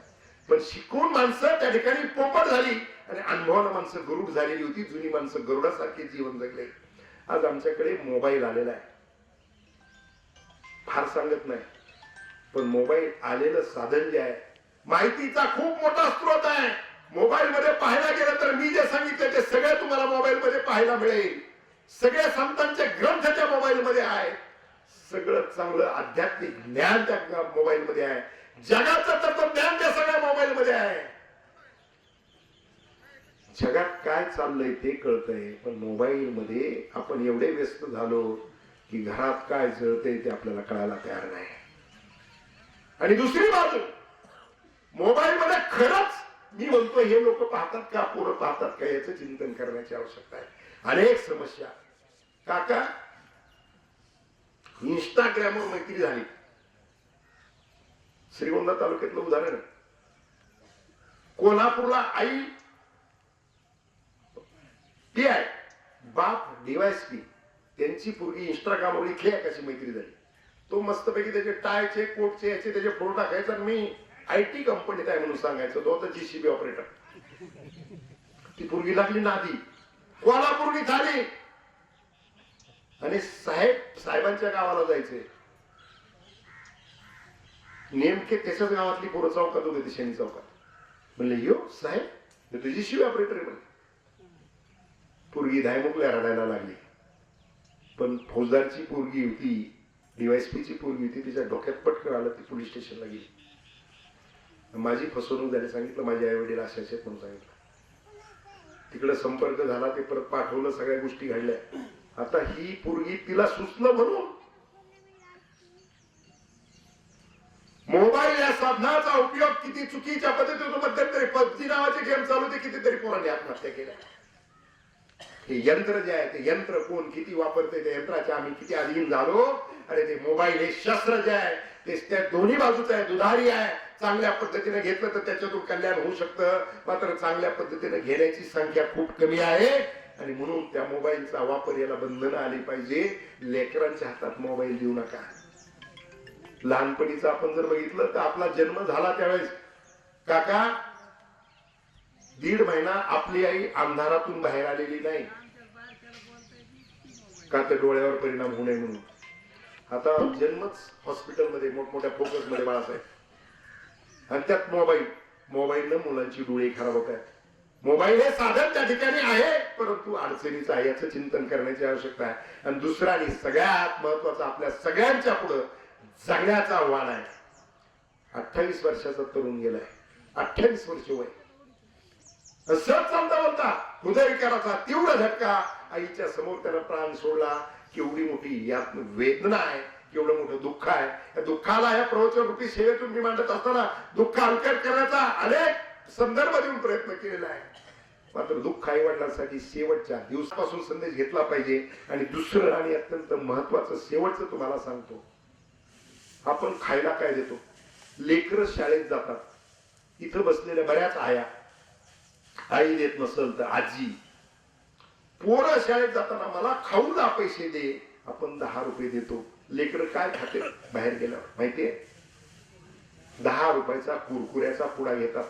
पण शिकून माणसं त्या ठिकाणी पोपट झाली आणि अनुभवानं माणसं गरुड झालेली होती. जुनी माणसं गरुडासारखे जीवन जगले. आज आमच्याकडे मोबाईल आलेला आहे, फार सांगत नाही पण मोबाईल आलेलं साधन जे आहे माहितीचा खूप मोठा स्रोत आहे. मोबाईल मध्ये पाहायला गेलं तर मी जे सांगितलं ते सगळं तुम्हाला मोबाईल मध्ये पाहायला मिळेल. सगळ्या संतांचे ग्रंथ त्या मोबाईल मध्ये आहेत. सगळं चांगलं आध्यात्मिक ज्ञान त्या मोबाईल मध्ये आहे. जगाचं तत्वज्ञान त्या सगळ्या मोबाईल मध्ये आहे. जगात काय चाललंय ते कळतंय, पण मोबाईल मध्ये आपण एवढे व्यस्त झालो की घरात काय जळतंय ते आपल्याला कळायला तयार नाही. आणि दुसरी बाजू, मोबाईल मध्ये खरंच मी म्हणतो हे लोक पाहतात का, पोरं पाहतात का, याचं चिंतन करण्याची आवश्यकता आहे. अनेक समस्या. काका, इंस्टाग्रामवर मैत्री झाली. श्रीगोंदा तालुक्यातलं उदाहरण, कोल्हापूरला आई ती आहे, बाप डीवायएसपी, त्यांची पूर्वी इंस्टाग्रामवर इथल्या कशी मैत्री झाली. तो मस्तपैकी त्याचे टायचे कोटचे याचे त्याचे फोटो टाकायचा, मी आयटी कंपनीत आहे म्हणून सांगायचं. तो होता जीसीबी ऑपरेटर. ती पूर्वी लागली नादी, कोल्हापूरनी झाली आणि साहेबांच्या गावाला जायचे. नेमके त्याच्याच गावातली पोरं चौकात उभे, शनी चौकात. म्हणले यो साहेब, तुझी शिवी ऑपरेटर आहे. म्हणले पोरगी धायमुकल्या रडायला लागली. पण फौजदारची पोरगी होती, डीवायएसपीची पोरगी होती, तिच्या डोक्यात पटकन आलं. ती पोलीस स्टेशनला गेली. माझी फसवणूक झाली, सांगितलं माझे आई वडील असे आहेत म्हणून सांगितलं. तिकडे संपर्क झाला, ते परत पाठवलं, सगळ्या गोष्टी घडल्या. आता ही पोरगी तिला सुचलं म्हणून मोबाईल या साधनाचा उपयोग किती चुकीच्या पद्धतीने, मध्यंतरी पबजी नावाचे गेम चालू होते, कितीतरी पोरांनी आत्महत्या केल्या. हे यंत्र जे आहे ते यंत्र कोण किती वापरते, त्या यंत्राच्या आम्ही किती अधीन झालो. अरे ते मोबाईल हे शस्त्र जे आहे ते त्या दोन्ही बाजूचं आहे, दुधारी आहे. चांगल्या पद्धतीने घेतलं तर त्याच्यातून कल्याण होऊ शकतं, मात्र चांगल्या पद्धतीने घेण्याची संख्या खूप कमी आहे. आणि म्हणून त्या मोबाईलचा वापर याला बंधनं आली पाहिजे. लेकरांच्या हातात मोबाईल देऊ नका. लहानपणीचं आपण जर बघितलं तर आपला जन्म झाला त्यावेळेस काका 1.5 महिना आपली आई अंधारातून बाहेर आलेली नाही, का तर डोळ्यावर परिणाम होऊ नये म्हणून. आता जन्मच हॉस्पिटलमध्ये मोठमोठ्या फोकस मध्ये बाळासाहेब, आणि त्यात मोबाईलनं मुलांची डोळे खराब होत आहेत. मोबाईल हे साधन त्या ठिकाणी आहे, परंतु अडचणीचं आहे, याचं चिंतन करण्याची आवश्यकता आहे. आणि दुसरा आणि सगळ्यात महत्वाचा आपल्या सगळ्यांच्या पुढे जगण्याचा आव्हान आहे. 28 वर्षाचा तरुण गेलाय, 28 वर्ष वय. सहज चालता बोलता हृदयविकाराचा तीव्र झटका, आईच्या समोर त्याला प्राण सोडला. केवढी मोठी यात वेदना आहे, केवढं मोठं दुःख आहे. या दुःखाला या प्रवचन रूपी सेवेतून मी मांडत असताना दुःख हलकट करण्याचा अनेक संदर्भ देऊन प्रयत्न केलेला आहे. मात्र दुःख आई वडिलांसाठी शेवटच्या दिवसापासून संदेश घेतला पाहिजे. आणि दुसरं आणि अत्यंत महत्वाचं शेवटचं तुम्हाला सांगतो, आपण खायला काय देतो. लेकरं शाळेत जातात, इथं बसलेल्या बऱ्याच आया, आई देत नसेल तर आजी. पोरं शाळेत जाताना मला खाऊला पैसे दे, आपण 10 रुपये देतो. लेकर काय खाते बाहेर गेल्यावर माहितीये, 10 रुपयाचा कुरकुऱ्याचा पुडा घेतात.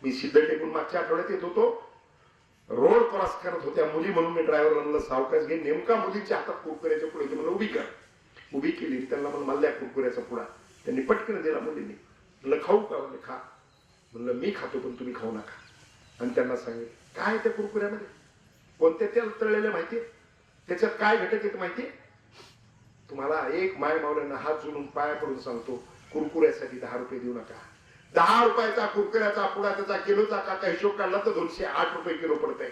मी सिद्ध टेकून मागच्या आठवड्यात येत होतो, रोड क्रॉस करत होत्या मुली, म्हणून मी ड्रायव्हरला म्हणलं सावकाश घे. नेमका मुलीच्या हातात कुरकुऱ्याच्या पुढे म्हणलं उभी कर. उभी केली, त्यांना म्हणलं मला कुरकुऱ्याचा पुडा. त्यांनी पटकन दिला मुलींनी. म्हणलं खाऊ का, म्हणलं खा. म्हणलं मी खातो पण तुम्ही खाऊ नका. आणि त्यांना सांगितलं काय त्या कुरकुऱ्यामध्ये कोणत्या तेल तळलेलं माहितीये, त्याच्यात काय घटक येत माहितीये. तुम्हाला एक माय मावल्यांना हात जोडून पाया पडून सांगतो, कुरकुऱ्यासाठी 10 रुपये देऊ नका. 10 रुपयाचा कुरकुऱ्याचा पुडा त्याचा किलोचा काका हिशोब काढला तर 208 रुपये किलो पडतंय.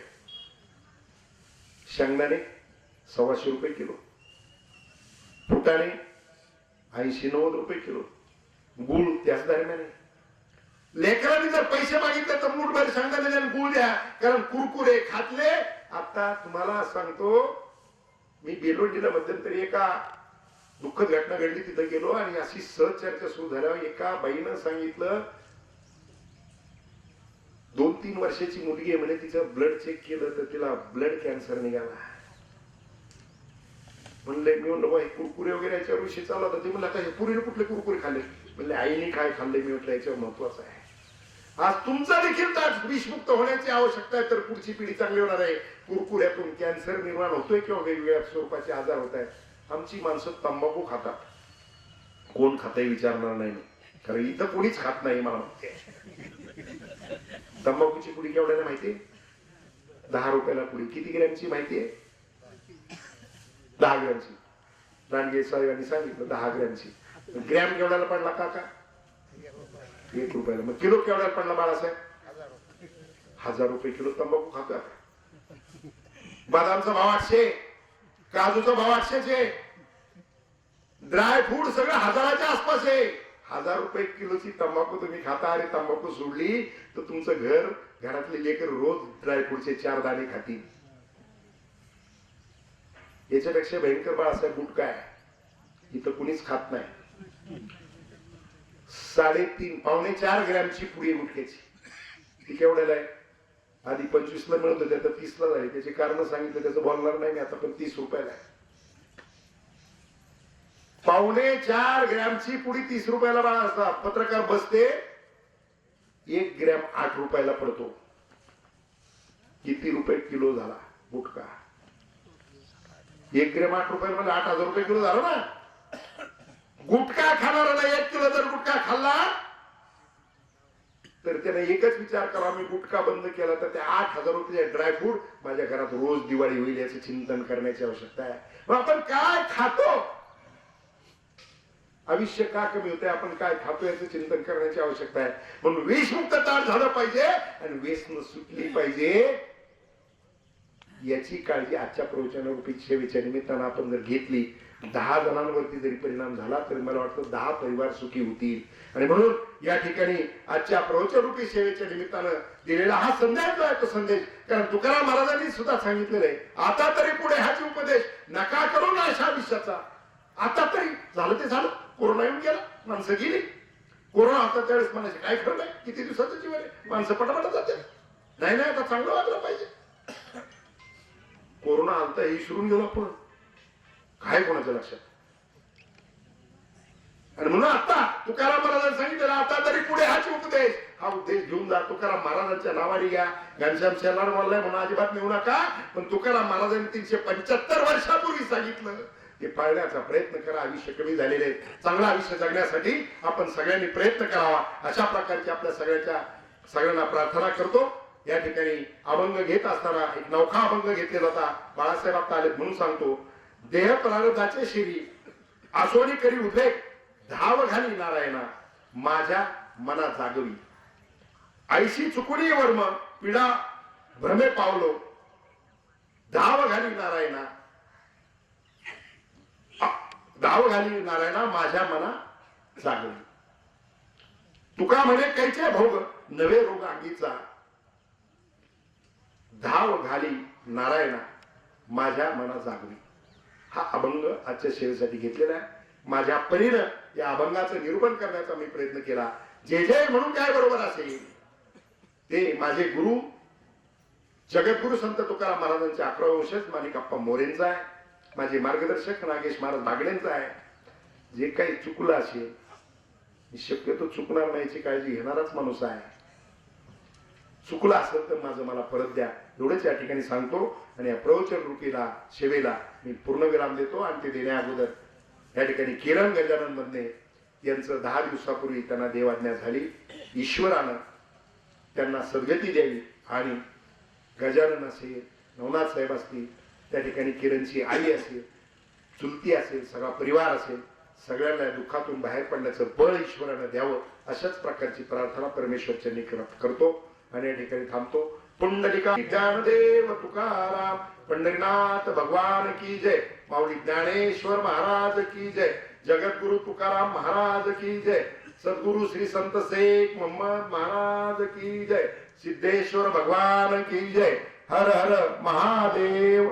शेंगदाणे 125 रुपये किलो, फुटाणे 80-90 रुपये किलो. गुळ त्याच दरम्यान आहे. लेकरांनी जर पैसे मागितले तर मूठभर सांगता गुळ द्या, कारण कुरकुरे खातले. आता तुम्हाला सांगतो, मी बेलोडीला मध्यंतरी एका दुःखद घटना घडली, तिथं गेलो आणि अशी सहज चर्चा सुरू झाल्यावर एका बाईनं सांगितलं, 2-3 वर्षाची मुलगी आहे म्हणे, तिचं ब्लड चेक केलं तर तिला ब्लड कॅन्सर निघाला. म्हणले, मी म्हणलं हे कुरकुरे वगैरे याच्यावर विषय चालू होता. ते म्हणलं आता हे पुरीने कुठले कुरकुरे खाल्ले? म्हणले आईने काय खाल्ले? मी म्हटलं याच्यावर महत्वाचं आहे. आज तुमचा देखील विषमुक्त होण्याची आवश्यकता आहे, तर पुढची पिढी चांगली होणार आहे. कुरकुऱ्यातून कॅन्सर निर्माण होतोय किंवा वेगवेगळ्या स्वरूपाचे आजार होत आहेत. आमची माणसं तंबाखू खातात, कोण खातंय विचारणार नाही, कारण इथं कोणीच खात नाही. मला माहिती आहे तंबाखूची पुडी केवढ्याला माहितीये? 10 रुपयाला पुडी. किती ग्रॅमची माहितीये? 10 ग्रॅमची. रानगे साहेबांनी सांगितलं 10 ग्रॅमची. ग्रॅम केवढ्याला पडला काका? 1 रुपयाला. मग किलो केवढ्याला पडला बाळासाहेब? 1000 रुपये किलो तंबाखू खातो. बदामचा भाव 800, काजूचा भाव 800, ड्राय फ्रूट सगळं 1000च्या आसपास आहे. 1000 रुपये किलोची तंबाखू तुम्ही खाता आणि तंबाखू सोडली तर तुमचं घरातले लेकर रोज ड्रायफ्रूटचे 4 दाणे खातील. याच्यापेक्षा भयंकर बाळासाहेब गुटखा आहे. इथं कुणीच खात नाही. 3.5 पावणे 4 ग्रॅमची पुडी गुटख्याची. ती केवढ्याला आहे? आधी 25 ला मिळत होते, आता 30 ला झाली. त्याचे कारण सांगितलं, त्याचं बोलणार नाही मी आता, पण 30 रुपयाला आहे. पावणे 4 ग्रॅमची पुडी 30 रुपयाला बाळा. पत्रकार बसते, 1 ग्रॅम 8 रुपयाला पडतो. किती रुपये किलो झाला गुटखा? 1 ग्रॅम 8 रुपये म्हणजे 8000 रुपये किलो झाला ना. गुटखा खाणाऱ्याला 1 किलो जर गुटखा खाल्ला तर त्याने एकच विचार करा, मी गुटखा बंद केला तर त्या 8000 रुपये ड्रायफ्रूट माझ्या घरात रोज दिवाळी होईल याचं चिंतन करण्याची आवश्यकता आहे. मग आपण काय खातो, आयुष्य का कमी होते, आपण काय खातो याचं चिंतन करण्याची आवश्यकता आहे. म्हणून विषमुक्त ताट झालं पाहिजे आणि व्यसन सुटली पाहिजे, याची काळजी आजच्या प्रवचनारूपी सेवेच्या निमित्तानं आपण जर घेतली, 10 जणांवरती जरी परिणाम झाला तरी मला वाटतं 10 परिवार सुखी होतील. आणि म्हणून या ठिकाणी आजच्या प्रवचनरूपी सेवेच्या निमित्तानं दिलेला हा संदेश जो आहे तो संदेश, कारण तुकाराम महाराजांनी सुद्धा सांगितलेलं आहे, आता तरी पुढे हाच उपदेश नका करू ना अशा विषयाचा. आता तरी झालं ते झालं, कोरोना येऊन गेला, माणसं गेली. कोरोना होता त्यावेळेस म्हणायचे काय खरं नाही, किती दिवसाचं जीवन आहे, माणसं पटापट जाते. नाही नाही, आता चांगलं वागलं पाहिजे. कोरोना आलता हे विसरून गेलो आपण, काय कोणाच्या लक्षात. आणि म्हणून आता तुकाराम महाराजांनी सांगितलं, आता तरी पुढे हाच उपदेश, हा उपदेश घेऊन जा. तुकाराम महाराजांच्या नावाने घ्या. घनश्याम शेलार बोललाय म्हणून अजिबात नेऊ नका, पण तुकाराम महाराजांनी 375 वर्षापूर्वी सांगितलं ते पाळण्याचा प्रयत्न करा. आयुष्य कमी झालेले आहे, चांगलं आयुष्य जगण्यासाठी आपण सगळ्यांनी प्रयत्न करावा, अशा प्रकारची आपल्या सगळ्यांना प्रार्थना करतो. या ठिकाणी अभंग घेत असताना एक नौखा अभंग घेतलेला होता. बाळासाहेब आता आलेत म्हणून सांगतो. देह प्रारब्धाचे शिरी आसोनी करी उद्रेक, धाव घाली नारायणा माझ्या मना जागवी. ऐशी चुकुनी वर्म पिढा भ्रमे पावलो, धाव घाली नारायणा, धाव घाली नारायणा माझ्या मना जागवी. तुका म्हणे कैचे भोग नवे रोग अंगीचा, धाव घाली नारायणा माझ्या मना जागवी. हा अभंग आजच्या सेवेसाठी घेतलेला आहे. माझ्या परीनं या अभंगाचं निरूपण करण्याचा मी प्रयत्न केला. जे जे म्हणून काय बरोबर असेल ते माझे गुरु जगद्गुरु संत तुकाराम महाराजांचे 11वे वंशज माणिकप्पा मोरेंचा आहे. माझे मार्गदर्शक नागेश महाराज बागडेंचा आहे. जे काही चुकलं असेल, शक्यतो चुकणार नाहीची काळजी घेणाराच माणूस आहे. चुकलं असेल तर माझं मला परत द्या, एवढंच या ठिकाणी सांगतो. आणि या प्रवचन रूपीला सेवेला मी पूर्णविराम देतो. आणि ते देण्या अगोदर या ठिकाणी किरण गजानन मधने यांचं 10 दिवसापूर्वी त्यांना देवाज्ञा झाली. ईश्वरानं त्यांना सद्गती द्यावी. आणि गजानन असेल, नवनाथ साहेब असतील, त्या ठिकाणी किरणची आई असेल, चुलती असेल, सगळा परिवार असेल, सगळ्यांना दुःखातून बाहेर पडण्याचं बळ ईश्वरानं द्यावं, अशाच प्रकारची प्रार्थना परमेश्वरच्या निकट करतो. आणि या ठिकाणी थांबतो. पुंडलिका ज्ञानदेव तुकाराम पंढरीनाथ भगवान की जय. माऊली ज्ञानेश्वर महाराज की जय. जगद्गुरु तुकाराम महाराज की जय. सद्गुरु श्री संत शेख मोहम्मद महाराज की जय, सिद्धेश्वर भगवान की जय, हर हर महादेव।